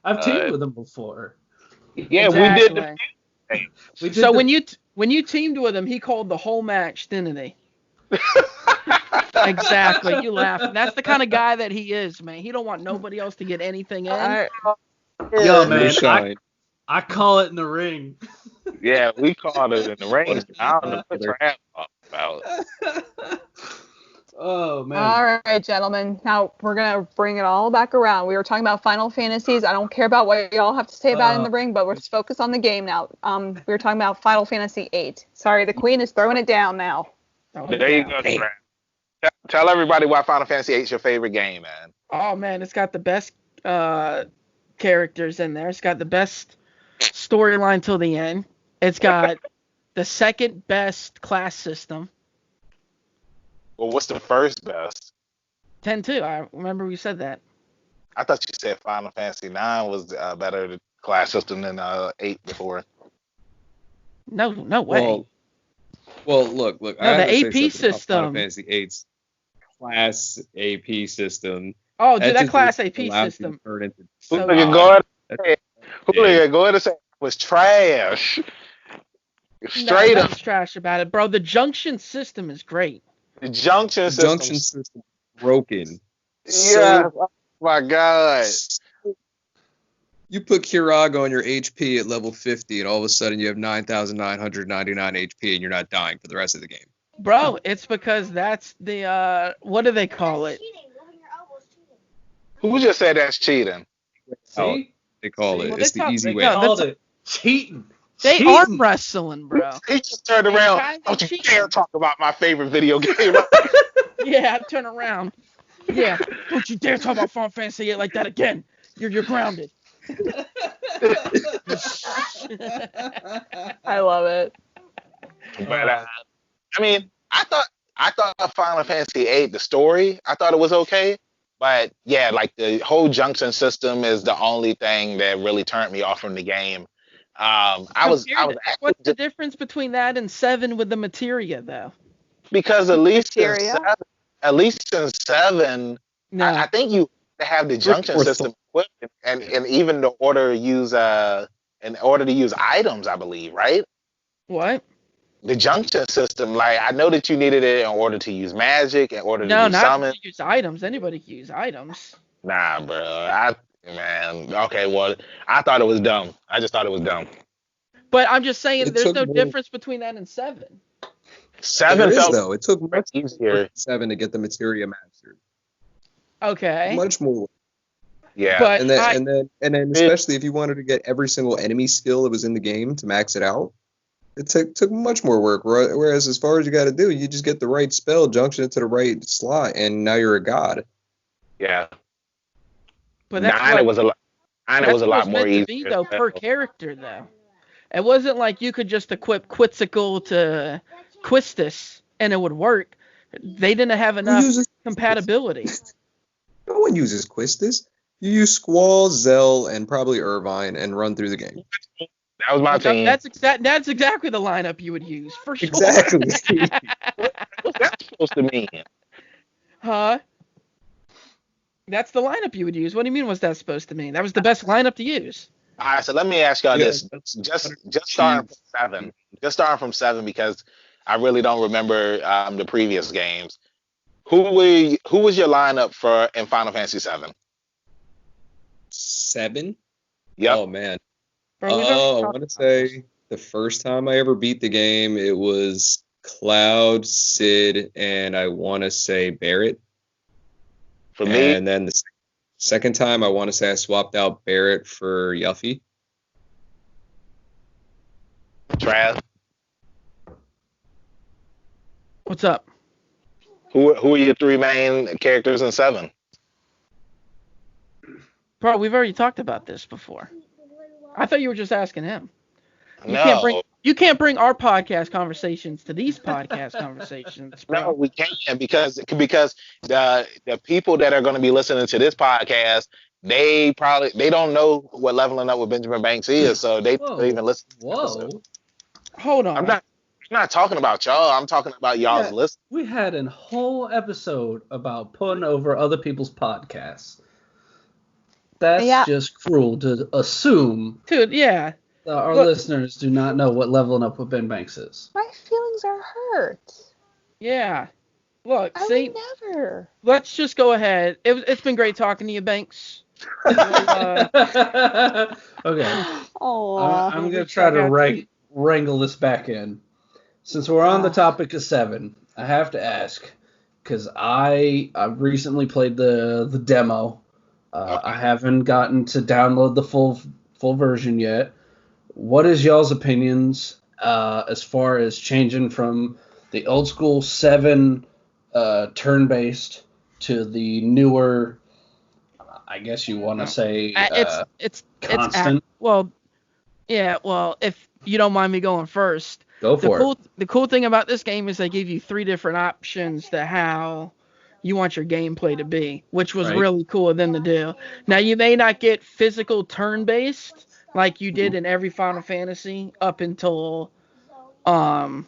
I've teamed with him before. Yeah, Exactly. we did. So when you teamed with him, he called the whole match, didn't he? Exactly. You laugh. That's the kind of guy that he is, man. He don't want nobody else to get anything in. Yo, man, I call it in the ring. Yeah, we called it in the ring. I don't know what Trav talking about. Oh, man. All right, gentlemen. Now we're going to bring it all back around. We were talking about Final Fantasies. I don't care about what y'all have to say about it in the ring, but we're focused on the game now. We were talking about Final Fantasy VIII. Sorry, the queen is throwing it down now. There you go, Trav. Tell everybody why Final Fantasy VIII is your favorite game, man. Oh, man, it's got the best characters in there. It's got the best storyline till the end. It's got the second best class system. Well, what's the first best? 10-2. I remember we said that. I thought you said Final Fantasy 9 was better class system than 8 before. No way. Well, look. No, I have the to say AP something about system. Final Fantasy VIII's class AP system. Oh, dude, that just class AP allows you to system. turn into So Hooligan, go ahead and say it was trash. Straight up. Nothing's trash about it, bro. The junction system is great. The junction system broken. Yeah. Oh my God. You put Kiraga on your HP at level 50, and all of a sudden you have 9,999 HP, and you're not dying for the rest of the game. Bro, it's because that's the what do they call it? Who just said that's cheating? See? They call it. Well, It's the easy way. no, Called it cheating. They Cheating. arm wrestling, bro. He just turned around. tried to Don't you cheat. dare talk about my favorite video game. Yeah, turn around. Yeah, don't you dare talk about Final Fantasy VIII like that again. You're grounded. I love it. But I mean, I thought Final Fantasy VIII, the story, I thought it was okay. But yeah, like the whole junction system is the only thing that really turned me off from the game. What's the difference between that and 7 with the materia though? Because at least in Materia? 7, No. I think you have the junction system equipped, and even in order to use items, I believe, right? What? The junction system, like I know that you needed it in order to use magic, in order to do not summon. to use items. Anybody can use items. Nah, bro. Okay, well, I thought it was dumb. I just thought it was dumb. But I'm just saying, It there's took no more- difference between that and 7. 7 There is, felt though. It took much easier. 7 to get the materia mastered. Okay. Much more. Yeah. But And then especially if you wanted to get every single enemy skill that was in the game to max it out, it took much more work. Whereas as far as you got to do, you just get the right spell, junction it to the right slot, and now you're a god. Yeah. But that's 9 was a lot. 9 was a lot more easier. To be, though, per character, though. It wasn't like you could just equip Quetzalcoatl to Quistis and it would work. They didn't have enough compatibility. No one uses Quistis. You use Squall, Zell, and probably Irvine and run through the game. That was my team. That's exactly the lineup you would use, for sure. Exactly. What's that supposed to mean? Huh? That's the lineup you would use. What do you mean, what's that supposed to mean? That was the best lineup to use. All right, so let me ask y'all this. Just starting from 7. Just starting from 7 because I really don't remember the previous games. Who was your lineup for in Final Fantasy 7? 7? Yep. Oh, man. I want to say the first time I ever beat the game, it was Cloud, Sid, and I want to say Barrett. For me? And then the second time, I want to say I swapped out Barrett for Yuffie. Trav? What's up? Who are your 3 main characters in 7? Bro, we've already talked about this before. I thought you were just asking him. You can't bring our podcast conversations to these podcast conversations, bro. No, we can't because the people that are going to be listening to this podcast, they don't know what Leveling Up with Benjamin Banks is, so they don't even listen. Whoa. Hold on. I'm not talking about y'all. I'm talking about y'all's list. We had a whole episode about putting over other people's podcasts. That's just cruel to assume. Dude, yeah. Our listeners do not know what Leveling Up with Ben Banks is. My feelings are hurt. Yeah. Look, I see, would never. Let's just go ahead. It's been great talking to you, Banks. Okay. Aww. I'm going to try to wrangle this back in. Since we're on the topic of 7, I have to ask, because I recently played the demo. I haven't gotten to download the full version yet. What is y'all's opinions as far as changing from the old school 7 turn-based to the newer, I guess you want to say, constant? If you don't mind me going first. Go for it. The cool thing about this game is they give you 3 different options to how you want your gameplay to be, which was really cool of them to do. Now, you may not get physical turn-based like you did in every Final Fantasy up until, what are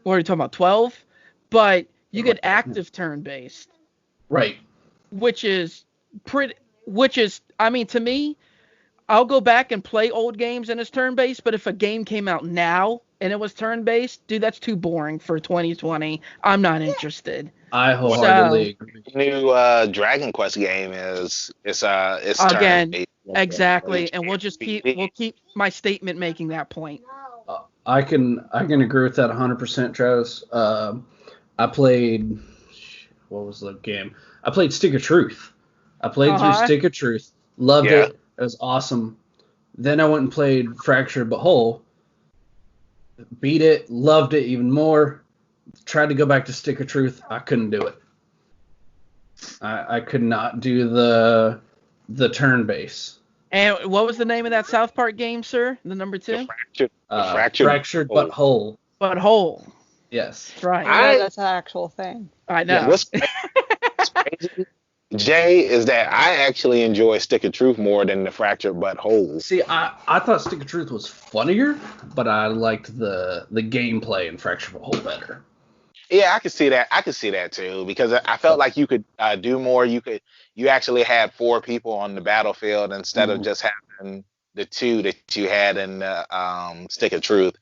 you talking about, 12? But you get active turn-based. Right. Which is, I mean, to me, I'll go back and play old games and it's turn-based, but if a game came out now and it was turn-based, dude, that's too boring for 2020. I'm not interested. I wholeheartedly agree. The new Dragon Quest game is turn-based. Exactly, and we'll keep my statement making that point. I can agree with that 100%, Travis. I played, what was the game? I played Stick of Truth. I played through Stick of Truth. Loved it. It was awesome. Then I went and played Fractured But Whole. Beat it. Loved it even more. Tried to go back to Stick of Truth. I couldn't do it. I could not do the turn base. And what was the name of that South Park game, sir? The number 2? Fractured But Whole. But Whole. Yes. That's right. I know that's an actual thing. I know. Yeah, what's crazy, Jay, is that I actually enjoy Stick of Truth more than the Fractured But Whole. See, I thought Stick of Truth was funnier, but I liked the gameplay in Fractured But Whole better. Yeah, I could see that. I could see that too, because I felt like you could do more. You actually had 4 people on the battlefield instead of just having the 2 that you had in Stick of Truth.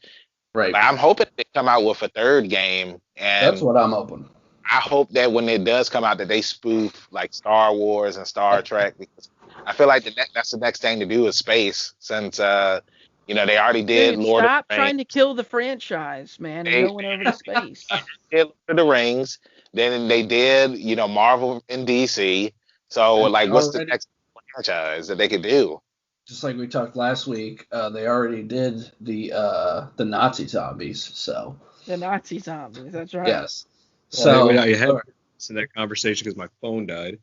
Right. But I'm hoping they come out with a 3rd game, and that's what I'm hoping. I hope that when it does come out, that they spoof like Star Wars and Star Trek, because I feel like that's the next thing to do is space, since they already did Lord of the Rings. Stop trying to kill the franchise, man, and going over to space. They did Lord of the Rings, then they did, Marvel and DC. So, what's the next franchise that they could do? Just like we talked last week, they already did the Nazi zombies. So the Nazi zombies, that's right. Yes. So I had that conversation because my phone died.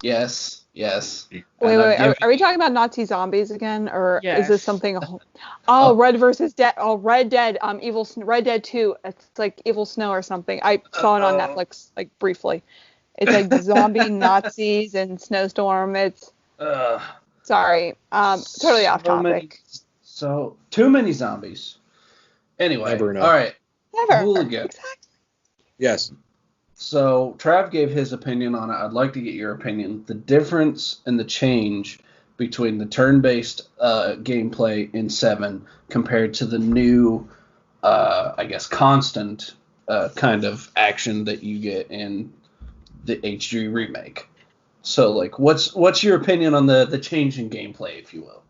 Yes. Wait. Are we talking about Nazi zombies again, or is this something? Oh, Red versus Dead. Oh, Red Dead. Red Dead 2. It's like Evil Snow or something. I saw it on Netflix like briefly. It's like zombie Nazis and snowstorm. It's sorry. Totally off topic. So too many zombies. Anyway, all right. Never. Hooligan. Exactly. Yes. So Trav gave his opinion on it. I'd like to get your opinion. The difference and the change between the turn-based gameplay in 7 compared to the new, I guess, constant kind of action that you get in the HD remake. So, like, what's your opinion on the change in gameplay, if you will?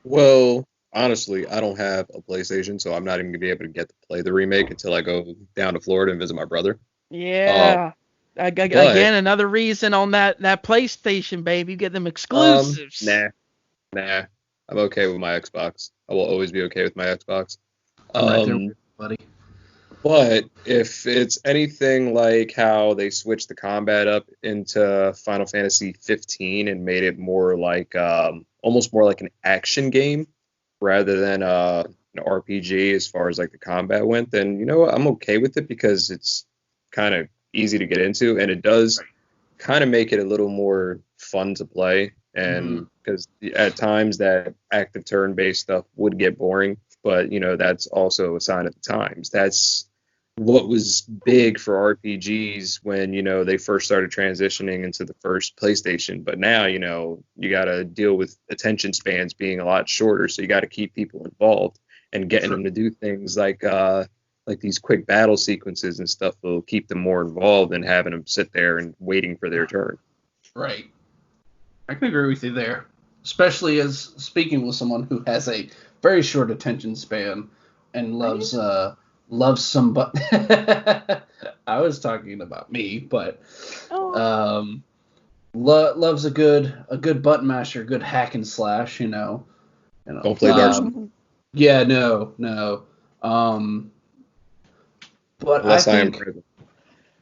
Well, honestly, I don't have a PlayStation, so I'm not even going to be able to get to play the remake until I go down to Florida and visit my brother. Yeah. Again, another reason on that PlayStation, baby. You get them exclusives. Nah. I'm okay with my Xbox. I will always be okay with my Xbox. I'm right there with you, buddy. But if it's anything like how they switched the combat up into Final Fantasy 15 and made it more like almost more like an action game rather than an RPG as far as like the combat went, then you know what? I'm okay with it because it's kind of easy to get into and it does kind of make it a little more fun to play. And because at times that active turn-based stuff would get boring, but you know that's also a sign of the times. That's what was big for RPGs when, you know, they first started transitioning into the first PlayStation. But now, you know, you got to deal with attention spans being a lot shorter. So you got to keep people involved and getting them to do things like these quick battle sequences and stuff will keep them more involved than having them sit there and waiting for their turn. Right. I can agree with you there, especially as speaking with someone who has a very short attention span and loves somebody. I was talking about me, but loves a good button masher, a good hack and slash. You know. Don't play Dark Souls. Yeah, no. But unless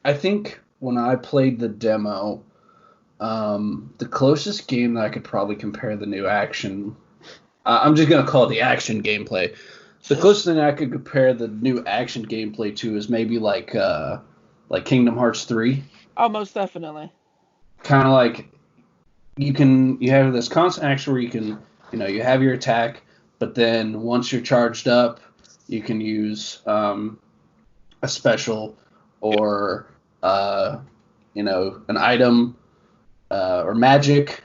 I think when I played the demo, the closest game that I could probably compare the new action, I'm just gonna call it the action gameplay. The closest thing I could compare the new action gameplay to is maybe like Kingdom Hearts 3. Oh, most definitely. Kind of like you have this constant action where you can, you have your attack, but then once you're charged up, you can use a special or an item or magic,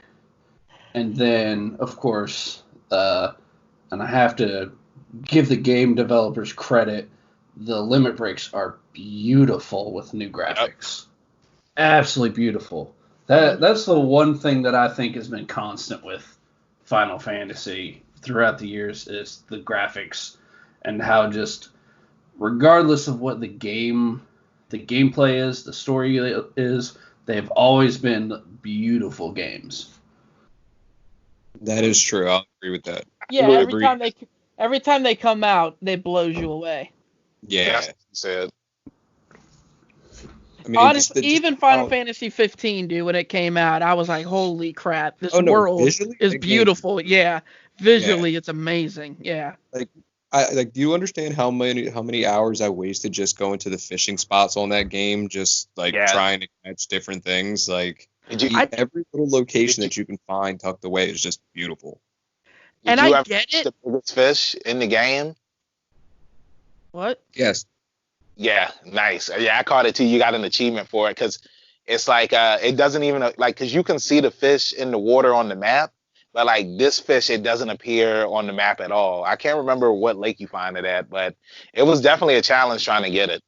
and then of course, and I have to give the game developers credit, the limit breaks are beautiful with new graphics. Absolutely beautiful. That's the one thing that I think has been constant with Final Fantasy throughout the years is the graphics and how just regardless of what the gameplay is, the story is, they've always been beautiful games. That is true. I'll agree with that. Yeah, every time they come out, it blows you away. Yeah. Said. I mean, honestly, even Final Fantasy 15, dude, when it came out, I was like, holy crap, this world is beautiful. Yeah, visually, it's amazing. Yeah. Do you understand how many hours I wasted just going to the fishing spots on that game, just trying to catch different things? Every little location that you can find tucked away is just beautiful. And I get it. The biggest fish in the game. What? Yes. Yeah, nice. Yeah, I caught it too. You got an achievement for it because it's like it doesn't even because you can see the fish in the water on the map, but like this fish, it doesn't appear on the map at all. I can't remember what lake you find it at, but it was definitely a challenge trying to get it.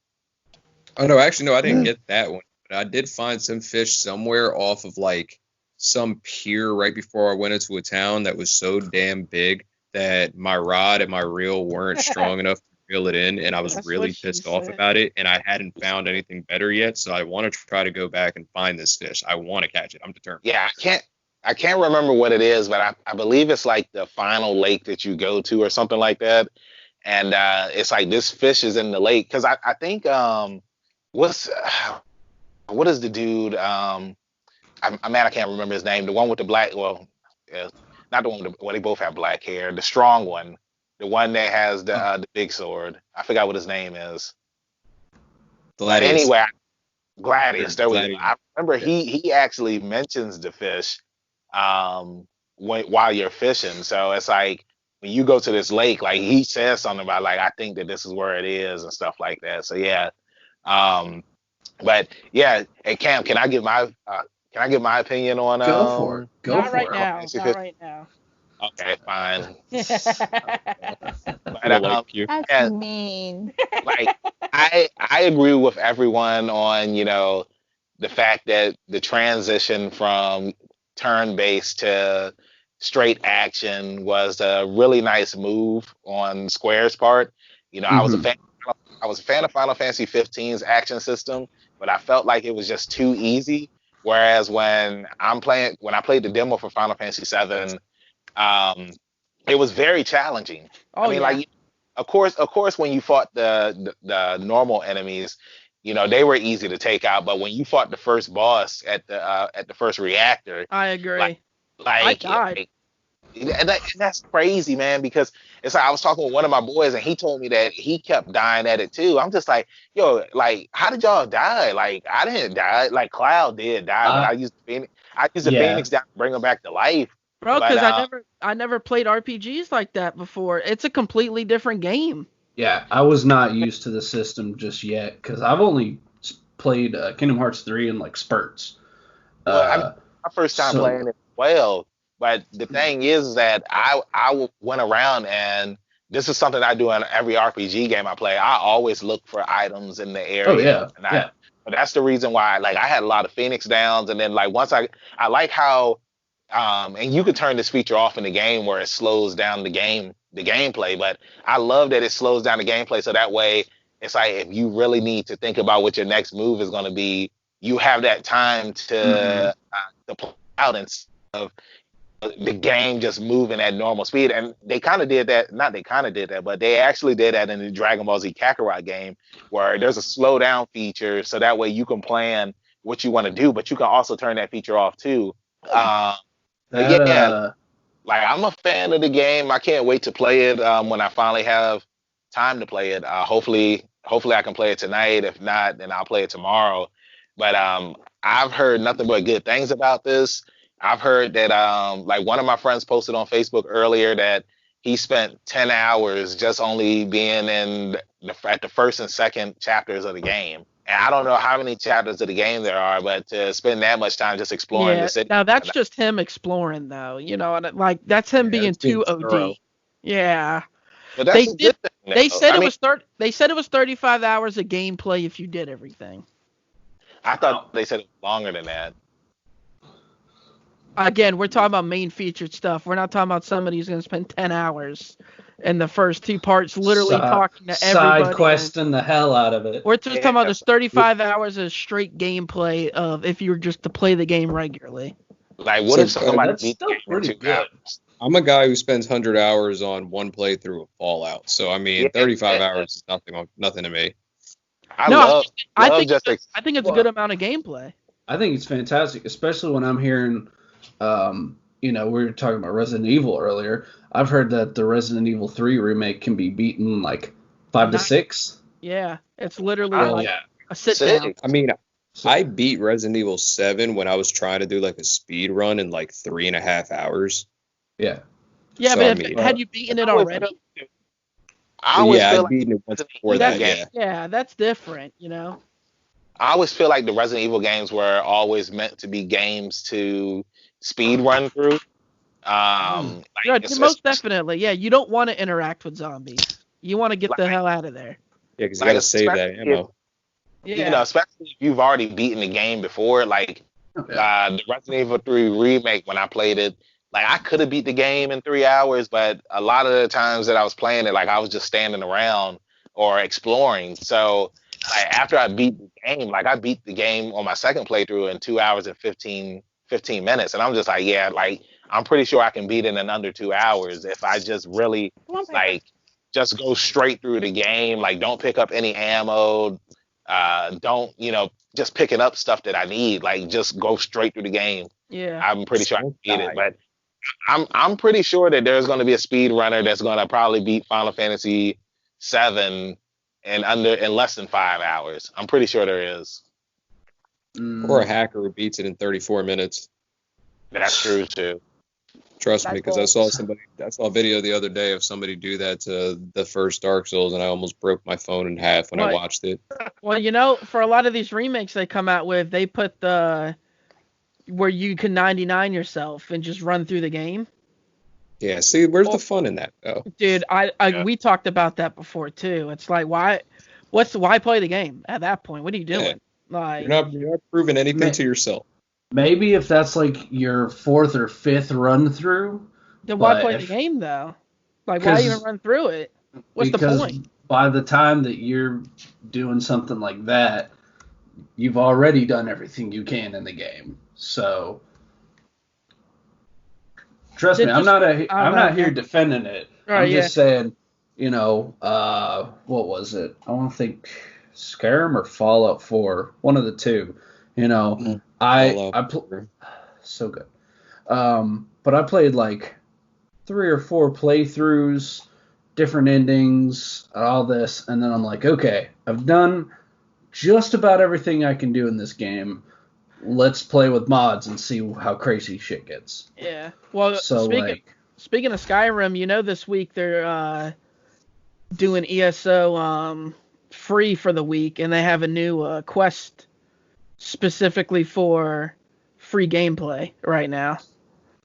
Oh no, actually no, I didn't get that one. But I did find some fish somewhere off of some pier right before I went into a town that was so damn big that my rod and my reel weren't strong enough to reel it in, and I was really pissed off about it, and I hadn't found anything better yet, so I want to try to go back and find this fish. I want to catch it. I'm determined. Yeah, I can't remember what it is, but I believe it's like the final lake that you go to or something like that, and it's like this fish is in the lake because I think what is the dude I can't remember his name. The one with the black, well, not the one with they both have black hair. The strong one, the one that has the big sword. I forgot what his name is. But anyway, Gladius. There we go. I remember he actually mentions the fish while you're fishing. So it's like when you go to this lake, like he says something about like I think that this is where it is and stuff like that. So yeah. But yeah, hey Cam, can I give my opinion on Go for it. Not right now. Not right now. Okay, fine. But, that's mean. Like I agree with everyone on, the fact that the transition from turn-based to straight action was a really nice move on Square's part. I was a fan of Final Fantasy 15's action system, but I felt like it was just too easy. Whereas when I played the demo for Final Fantasy 7, it was very challenging. Like, of course, when you fought the normal enemies, they were easy to take out. But when you fought the first boss at the first reactor, I agree. I died. And that's crazy, man, because it's like I was talking with one of my boys and he told me that he kept dying at it too. I'm just like, yo, like, how did y'all die? Like, I didn't die. Like, Cloud did die, but I used the Phoenix down to bring him back to life. Bro, because I never played RPGs like that before. It's a completely different game. Yeah, I was not used to the system just yet because I've only played Kingdom Hearts 3 in like spurts. Well, my first time playing it as well. But the thing is that I went around, and this is something I do in every RPG game I play. I always look for items in the area. Oh, yeah. But that's the reason why, like, I had a lot of Phoenix downs, and then like once I like how, and you could turn this feature off in the game where it slows down the gameplay. But I love that it slows down the gameplay, so that way it's like if you really need to think about what your next move is going to be, you have that time to play out instead of the game just moving at normal speed. And they kind of did that, but they actually did that in the Dragon Ball Z Kakarot game, where there's a slow down feature, so that way you can plan what you want to do, but you can also turn that feature off too. Like I'm a fan of the game. I can't wait to play it when I finally have time to play it. Hopefully I can play it tonight. If not, then I'll play it tomorrow. But I've heard nothing but good things about this. I've heard that like one of my friends posted on Facebook earlier that he spent 10 hours just only being at the first and second chapters of the game. And I don't know how many chapters of the game there are, but to spend that much time just exploring the city. Now that's just him exploring though, and like that's him being too OD. Thorough. Yeah. But that's they said it was 35 hours of gameplay if you did everything. I thought they said it was longer than that. Again, we're talking about main featured stuff. We're not talking about somebody who's going to spend 10 hours in the first two parts literally talking to everybody. Side questing the hell out of it. We're just talking about this 35 hours of straight gameplay of if you were just to play the game regularly. Like, what if somebody beat still pretty good. I'm a guy who spends 100 hours on one playthrough of Fallout. So, I mean, 35 hours is nothing to me. I think it's a good amount of gameplay. I think it's fantastic, especially when I'm hearing... we were talking about Resident Evil earlier. I've heard that the Resident Evil 3 remake can be beaten like 5 to 6. Yeah, it's literally a sit down. I mean, I beat Resident Evil 7 when I was trying to do like a speed run in like 3.5 hours. Yeah. Yeah, so, but had you beaten it already? I'd beaten it once before that. Yeah, that's different, I always feel like the Resident Evil games were always meant to be games to speed run through. Most definitely. Yeah, you don't want to interact with zombies. You want to get the hell out of there. Yeah, because you got to save that ammo. Especially if you've already beaten the game before. Like the Resident Evil 3 remake, when I played it, like I could have beat the game in 3 hours, but a lot of the times that I was playing it, like I was just standing around or exploring. So like after I beat the game, like I beat the game on my second playthrough in 2 hours and 15 minutes. And I'm just like, I'm pretty sure I can beat it in under 2 hours if I just really just go straight through the game. Like don't pick up any ammo. don't, just picking up stuff that I need, like just go straight through the game. Yeah. I'm pretty sure I need it, but I'm pretty sure that there's going to be a speed runner that's going to probably beat Final Fantasy VII in less than 5 hours. I'm pretty sure there is. Or a hacker who beats it in 34 minutes. That's true too. Trust me, because I saw a video the other day of somebody do that to the first Dark Souls, and I almost broke my phone in half when I watched it. Well, for a lot of these remakes they come out with, they put where you can 99 yourself and just run through the game. Yeah, see, where's the fun in that, though? Dude, we talked about that before too. It's like, why play the game at that point? What are you doing? Yeah. Like, you're not proving anything to yourself. Maybe if that's like your 4th or 5th run through. Then why play the game though? Like, why even run through it? What's the point? By the time that you're doing something like that, you've already done everything you can in the game. So trust me, I'm not here defending it. I'm just saying, what was it? I want to think Skyrim or Fallout 4, one of the two. So good. But I played like 3 or 4 playthroughs, different endings, all this, and then I'm like, okay, I've done just about everything I can do in this game. Let's play with mods and see how crazy shit gets. Yeah. Well, so speaking of Skyrim, this week they're doing ESO free for the week, and they have a new quest specifically for free gameplay right now.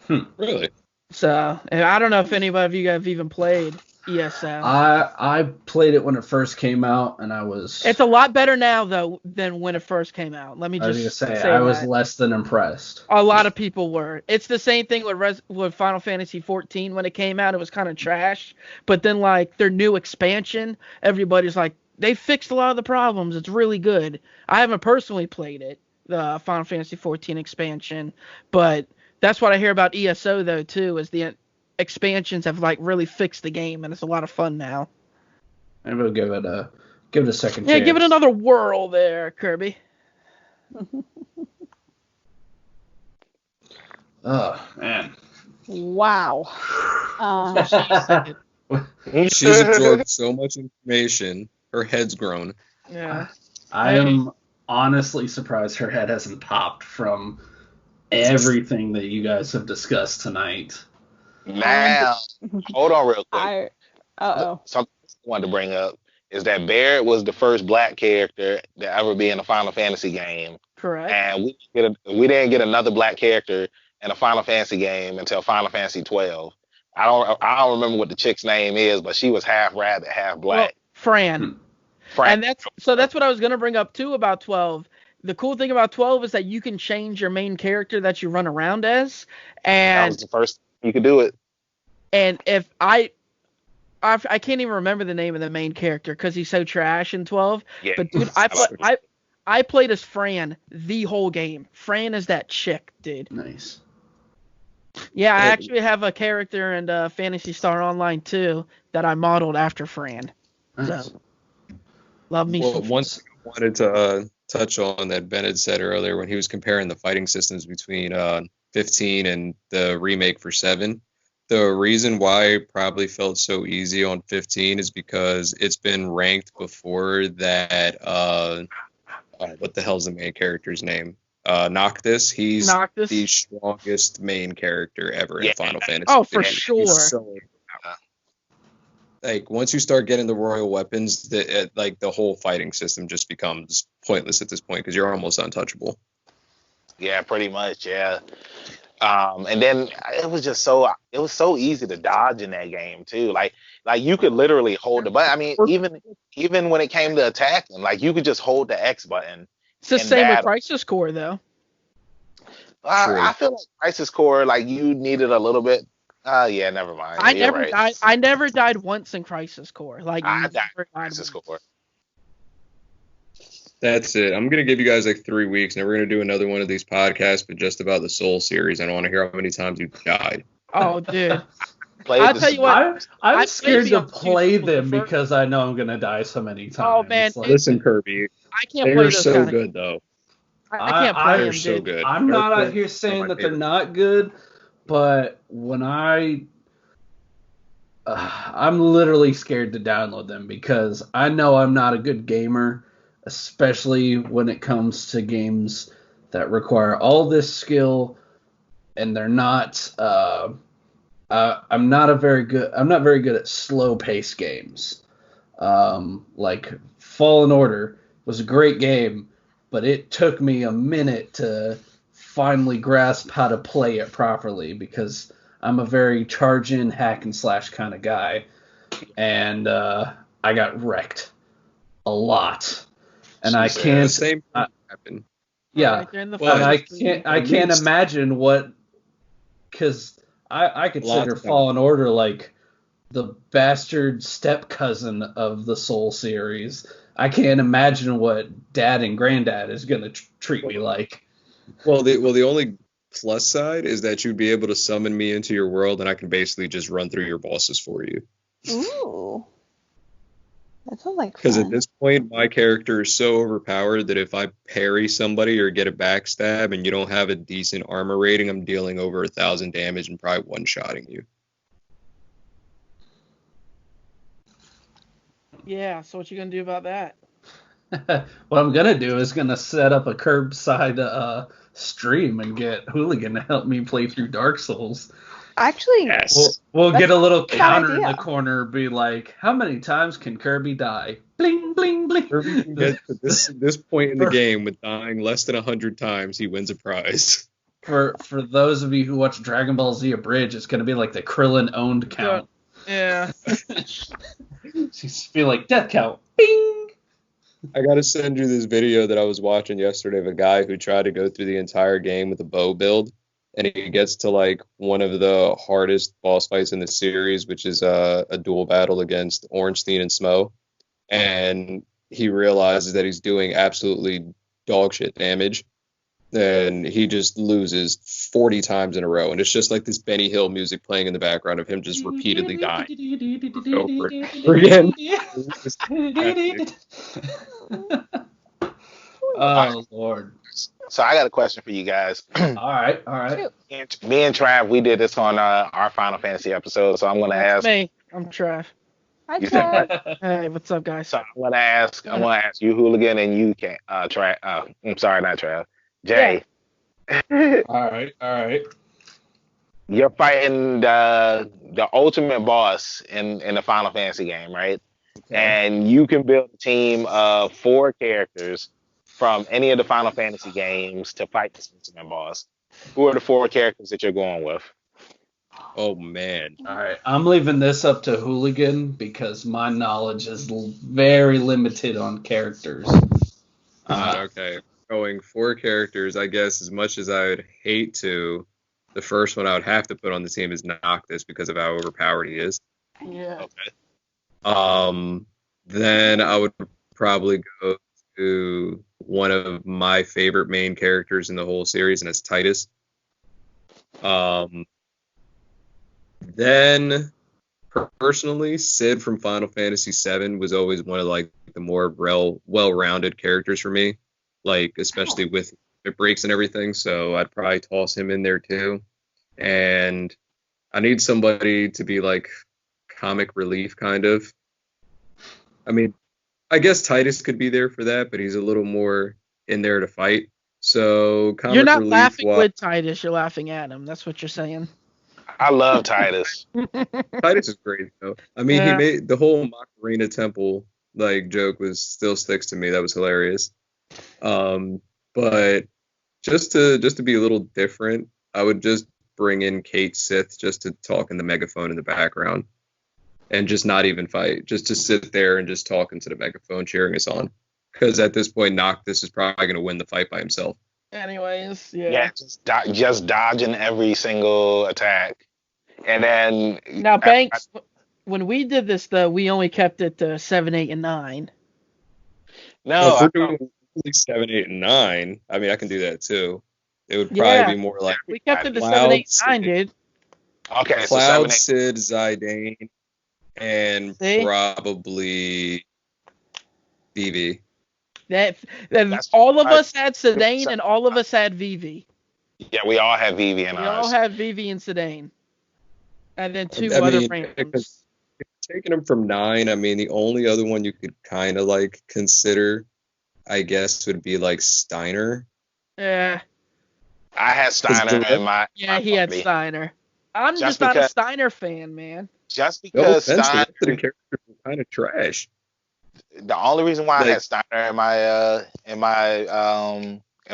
Really? So, and I don't know if anybody of you have even played ESO. I played it when it first came out, and it's a lot better now though than when it first came out. Let me just say I was less than impressed. A lot of people were. It's the same thing with Final Fantasy 14 when it came out. It was kind of trash, but then like their new expansion, everybody's like, they fixed a lot of the problems. It's really good. I haven't personally played it, the Final Fantasy 14 expansion, but that's what I hear about ESO though too, is the expansions have like really fixed the game, and it's a lot of fun now. Maybe we'll give it a second chance. Yeah, give it another whirl there, Kirby. Oh man. Wow. She's absorbed so much information. Her head's grown. Yeah. I am honestly surprised her head hasn't popped from everything that you guys have discussed tonight. Now, hold on real quick. Something I wanted to bring up is that Barrett was the first black character to ever be in a Final Fantasy game. Correct. And we didn't get another black character in a Final Fantasy game until Final Fantasy 12. I don't remember what the chick's name is, but she was half rabbit, half black. Well, Fran. And that's what I was gonna bring up too about 12. The cool thing about 12 is that you can change your main character that you run around as, and that was the first you could do it. And if I can't even remember the name of the main character because he's so trash in 12. Yeah, but dude, I played as Fran the whole game. Fran is that chick, dude. Nice. Yeah, I actually have a character in Phantasy Star Online 2 that I modeled after Fran. Nice. So, love me. Well, one thing I wanted to touch on that Ben had said earlier when he was comparing the fighting systems between 15 and the remake for 7. The reason why it probably felt so easy on 15 is because it's been ranked before that. What the hell's the main character's name? Noctis. He's the strongest main character ever in Final Fantasy. Oh, for sure. Like once you start getting the royal weapons, the whole fighting system just becomes pointless at this point because you're almost untouchable. Yeah, pretty much. Yeah. And then it was so easy to dodge in that game too. Like you could literally hold the button. I mean, even when it came to attacking, like you could just hold the X button. It's the same with Crisis Core though. I feel like Crisis Core, like you needed a little bit. Yeah, never mind. I never died once in Crisis Core. Like I died in Crisis Core. That's it. I'm going to give you guys like 3 weeks, and we're going to do another one of these podcasts, but just about the Soul series. I don't want to hear how many times you died. Oh, dude. played tell you what. I'm scared to Beyond Two play Souls the them first- because I know I'm gonna die so many times. Oh man, Like, Listen, Kirby, I can't they play are those so kind of good though. I can't play They're them, so dude. good. I'm not out here One saying of my that they're favorites. not good, but when I'm literally scared to download them because I know I'm not a good gamer, especially when it comes to games that require all this skill, and they're not. I'm not very good at slow paced games. Like Fallen Order was a great game, but it took me a minute to finally grasp how to play it properly because I'm a very charge in hack and slash kind of guy, and I got wrecked a lot, and I can't. The same thing happened. Yeah, Right there in the Well, and first I can't imagine what, because I consider Lots of Fallen Order like the bastard step cousin of the Soul series. I can't imagine what Dad and Granddad is gonna treat me like. Well, the only plus side is that you'd be able to summon me into your world, and I can basically just run through your bosses for you. Ooh. That sounds like Because at fun. this point, my character is so overpowered that if I parry somebody or get a backstab and you don't have a decent armor rating, I'm dealing over 1,000 damage and probably one-shotting you. Yeah, so what you gonna do about that? What I'm gonna do is gonna set up a curbside stream and get Hooligan to help me play through Dark Souls. Actually, Yes. We'll get a little good counter in idea. the corner, be like, how many times can Kirby die? Bling, bling, bling. Kirby can get to this point in the game with dying less than 100 times, he wins a prize. For those of you who watch Dragon Ball Z Abridged, it's gonna be like the Krillin owned count. Yeah. She's be like death count. Bing. I gotta send you this video that I was watching yesterday of a guy who tried to go through the entire game with a bow build, and he gets to like one of the hardest boss fights in the series, which is a duel battle against Ornstein and Smo, and he realizes that he's doing absolutely dog shit damage, and he just loses 40 times in a row, and it's just like this Benny Hill music playing in the background of him just repeatedly dying over and over again. Oh Lord. So I got a question for you guys. All right. Me and Trav, we did this on our Final Fantasy episode, so I'm gonna That's ask. me. I'm Trav. Hi, You said Trav. Hey, what's up, guys? So I'm gonna ask you, Hooligan, and you can Trav. I'm sorry, not Trav. Jay. All right. You're fighting the ultimate boss in the Final Fantasy game, right? And you can build a team of 4 characters from any of the Final Fantasy games to fight this ultimate boss. Who are the 4 characters that you're going with? Oh man. All right. I'm leaving this up to Hooligan because my knowledge is very limited on characters. Okay. Going 4 characters, I guess, as much as I would hate to, the first one I would have to put on the team is Noctis because of how overpowered he is. Yeah. Okay. Then I would probably go to one of my favorite main characters in the whole series, and it's Titus. Then personally, Sid from Final Fantasy VII was always one of like the more well-rounded characters for me, like especially with the breaks and everything. So I'd probably toss him in there too. And I need somebody to be like comic relief kind of. I mean, I guess Titus could be there for that, but he's a little more in there to fight. So comic You're not relief laughing with Titus, you're laughing at him. That's what you're saying. I love Titus. Titus is great though. I mean, Yeah. he made the whole Macarena Temple like joke still sticks to me. That was hilarious. But just to be a little different, I would just bring in Kate Sith just to talk in the megaphone in the background and just not even fight, just to sit there and just talk into the megaphone cheering us on. Because at this point, Noctis is probably going to win the fight by himself. Anyways, yeah. Yeah, just dodging every single attack. And then Now, Banks, when we did this, though, we only kept it to 7, 8, and 9. no, If we're doing 7, 8, and 9, I mean, I can do that too. It would probably Yeah. be more like We kept it to Loud 7, 8, 9, singing. dude. Okay, so Cloud, 7, 8. Sid, Zidane, and probably Vivi. That That's all of right. us had Sedaine and all of us had Vivi. Yeah, we all have Vivi in We ours. all had Vivi and Sedaine. And then two I other mean, randoms. taking him from 9, I mean, the only other one you could kind of like consider, I guess, would be like Steiner. Yeah. I had Steiner in my. Yeah, my he had party. Steiner. I'm Just just not a because- Steiner fan, man. Just No because offense, the Steiner. rest of the characters are kind of trash. The only reason why I Like- had Steiner in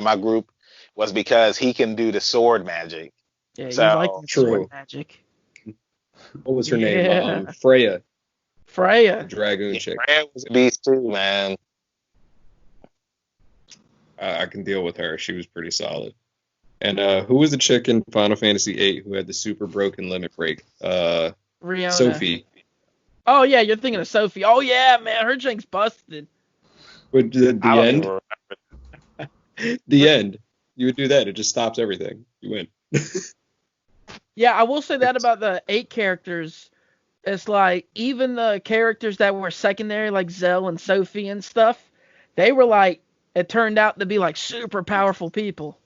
my group was because he can do the sword magic. Yeah, So, you like the true. sword magic. What was her Yeah. name? Freya, the Freya. dragoon chick. Freya was a beast too, man. I can deal with her. She was pretty solid. And who was the chick in Final Fantasy VIII who had the super broken limit break? Riona. Sophie. Oh, yeah, you're thinking of Sophie. Oh, yeah, man, her chink's busted. But the I don't end? even remember. The end. You would do that. It just stops everything. You win. Yeah, I will say that about the 8 characters. It's like, even the characters that were secondary, like Zell and Sophie and stuff, they were like, it turned out to be like super powerful people.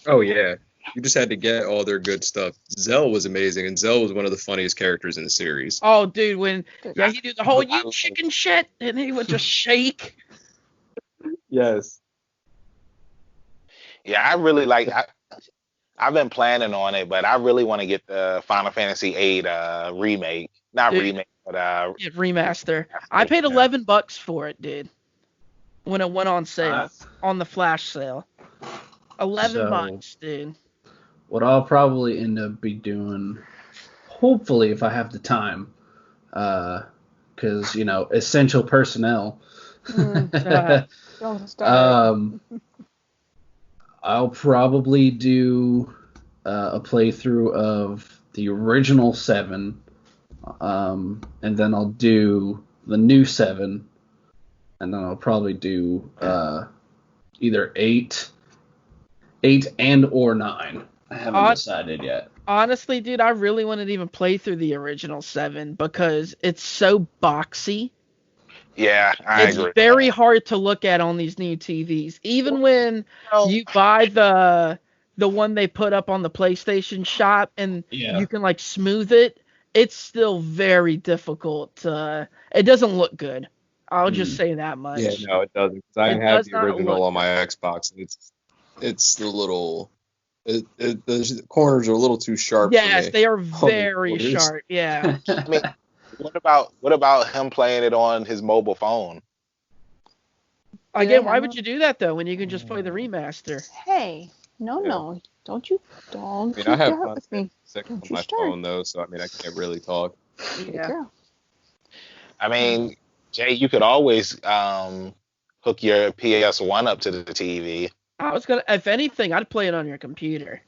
Oh, yeah. You just had to get all their good stuff. Zell was amazing, and Zell was one of the funniest characters in the series. Oh, dude, when he did the whole "you chicken shit" and he would just shake. Yes. Yeah, I really like. I've been planning on it, but I really want to get the Final Fantasy VIII remake. Not Dude. remake, but Yeah, remaster. I paid $11 for it, dude. When it went on sale, on the flash sale. $11, dude. What I'll probably end up be doing, hopefully if I have the time, because essential personnel. Don't start. I'll probably do a playthrough of the original 7, and then I'll do the new 7, and then I'll probably do either 8 and or 9. I haven't decided yet. Honestly, dude, I really wanted to even play through the original 7 because it's so boxy. yeah, I It's agree. very hard to look at on these new TVs. Even when you buy the one they put up on the PlayStation shop and you can like smooth it, it's still very difficult. It doesn't look good. I'll just say that much. Yeah, no, it doesn't. 'Cause I have the original on my Xbox, and it's the little. The corners are a little too sharp. Yes, for me. they are very sharp. Yeah. I mean, what about him playing it on his mobile phone? Again, why would you do that though when you can just play the remaster? Hey, no, don't you I have dare with me. on my phone though, so I mean I can't really talk. Yeah. I mean, Jay, you could always hook your PS1 up to the TV. I was gonna, if anything, I'd play it on your computer.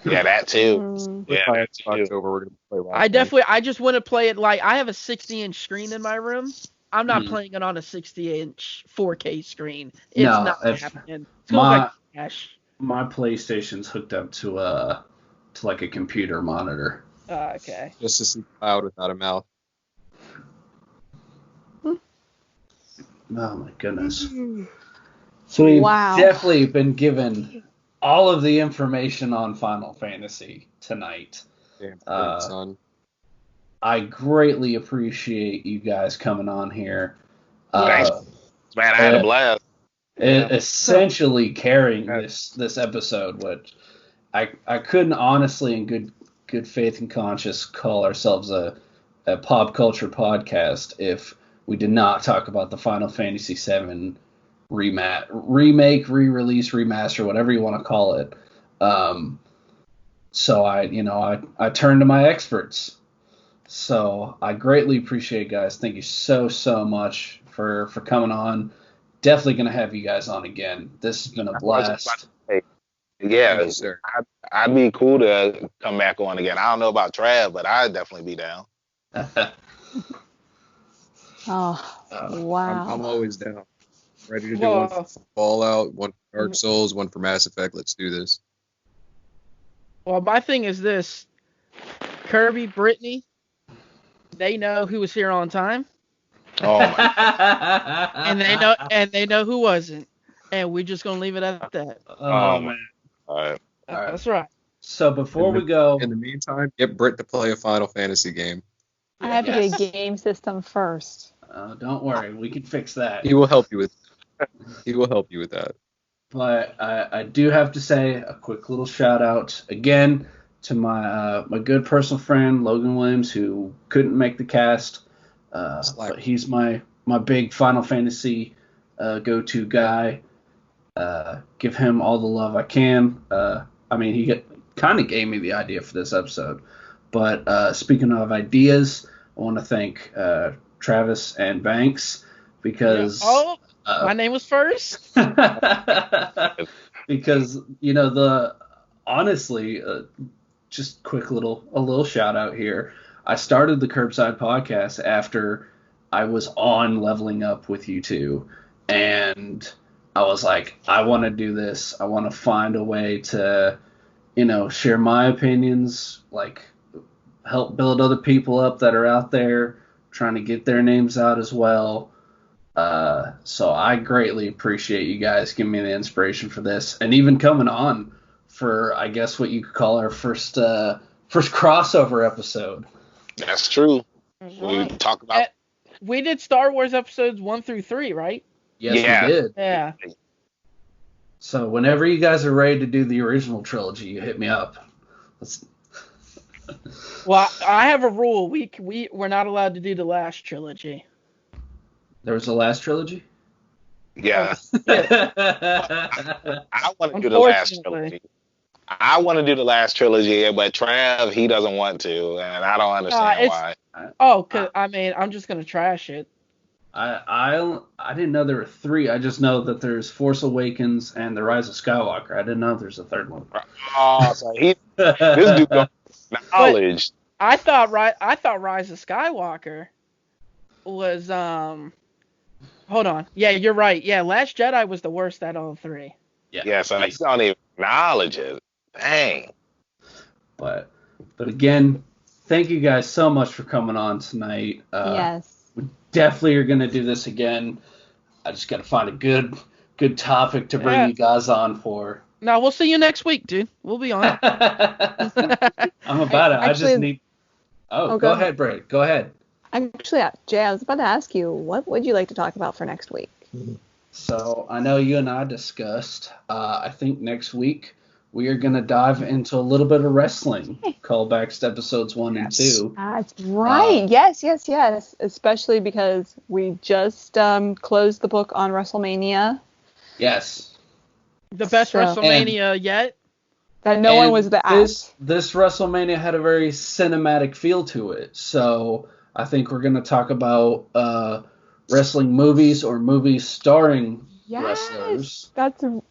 Yeah, that too. Yeah, Xbox over. We're gonna play I just want to play it like I have a 60-inch screen in my room. I'm not playing it on a 60-inch 4K screen. It's not happening. It's going cash. My PlayStation's hooked up to like a computer monitor. Okay. Just to see Cloud without a mouth. Oh my goodness. So we've definitely been given all of the information on Final Fantasy tonight. Damn, son. I greatly appreciate you guys coming on here. Thanks. Man, I had a blast. Essentially carrying this episode, which I couldn't honestly in good faith and conscience call ourselves a pop culture podcast if we did not talk about the Final Fantasy VII remake, re-release, remaster, whatever you want to call it. So I turned to my experts. So I greatly appreciate it, guys. Thank you so much for coming on. Definitely going to have you guys on again. This has been a blast. Yeah, sir. I'd be cool to come back on again. I don't know about Trav, but I'd definitely be down. Oh, wow. I'm always down. Ready to do one for Fallout, one for Dark Souls, one for Mass Effect. Let's do this. Well, my thing is this. Kirby, Brittany, they know who was here on time. Oh my. And they know who wasn't. And we're just gonna leave it at that. Oh man. All right. That's right. So before we go, in the meantime, get Britt to play a Final Fantasy game. I have to get a game system first. don't worry, we can fix that. He will help you with. He will help you with that. But I do have to say a quick little shout out again to my good personal friend Logan Williams, who couldn't make the cast. But he's my big Final Fantasy go-to guy. Give him all the love I can. I mean, he kind of gave me the idea for this episode. But speaking of ideas, I want to thank Travis and Banks because my name was first. Because honestly, just quick little shout out here. I started the Curbside Podcast after I was on Leveling Up with you two, and I was like, I want to do this. I want to find a way to, share my opinions, like help build other people up that are out there trying to get their names out as well. So I greatly appreciate you guys giving me the inspiration for this, and even coming on for, I guess, what you could call our first crossover episode. That's true. Right. We talk about. We did Star Wars episodes 1 through 3, right? Yes, we did. Yeah. So whenever you guys are ready to do the original trilogy, you hit me up. Well, I have a rule. We're not allowed to do the last trilogy. There was a last trilogy? Yeah. I want to do the last trilogy. I want to do the last trilogy, but Trav, he doesn't want to, and I don't understand why. Cause I'm just gonna trash it. I didn't know there were 3. I just know that there's Force Awakens and The Rise of Skywalker. I didn't know there's a 3rd one. Oh, so this dude got knowledge. But I thought Rise of Skywalker was Hold on. Yeah, you're right. Yeah, Last Jedi was the worst out of all 3. Yeah, so I don't even acknowledge it. Dang. But again, thank you guys so much for coming on tonight. Yes. We definitely are going to do this again. I just got to find a good topic to bring you guys on for. No, we'll see you next week, dude. We'll be on. I'm about it. I just need. Oh, go ahead, Britt. Go ahead. Actually, Jay, I was about to ask you, what would you like to talk about for next week? So I know you and I discussed. I think next week we are going to dive into a little bit of wrestling. Callbacks to episodes 1 and 2. That's right. Yes. Especially because we just closed the book on WrestleMania. Yes. The best WrestleMania yet. That no one was This WrestleMania had a very cinematic feel to it. So I think we're going to talk about wrestling movies or movies starring wrestlers.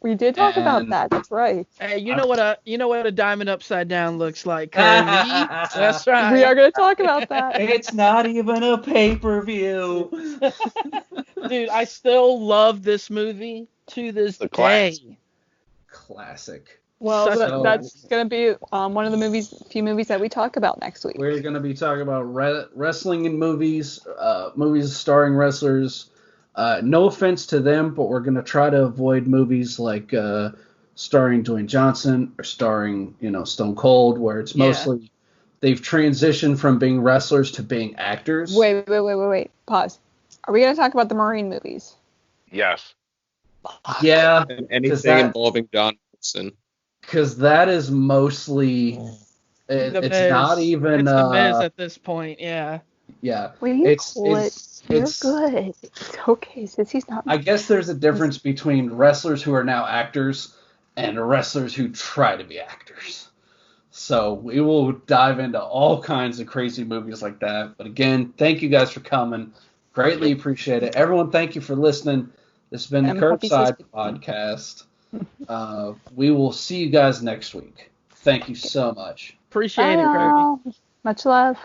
We did talk about that. That's right. Hey, you know what a diamond upside down looks like, Kirby? That's right. We are going to talk about that. It's not even a pay-per-view. Dude, I still love this movie to this day. Classic. Well, that's going to be one of the few movies that we talk about next week. We're going to be talking about wrestling in movies, movies starring wrestlers. No offense to them, but we're going to try to avoid movies like starring Dwayne Johnson or starring, Stone Cold, where it's mostly they've transitioned from being wrestlers to being actors. Wait. Pause. Are we going to talk about the Marine movies? Yes. Yeah. And anything involving John Wilson. Because that is mostly, it's not even. It's the Miz at this point, yeah. Yeah. Will you quit? You're good. It's okay, since he's not. I guess there's a difference between wrestlers who are now actors and wrestlers who try to be actors. So we will dive into all kinds of crazy movies like that. But again, thank you guys for coming. Greatly appreciate it. Everyone, thank you for listening. This has been the Curbside Podcast. We will see you guys next week. Thank you so much. Appreciate it, Kirby. Much love.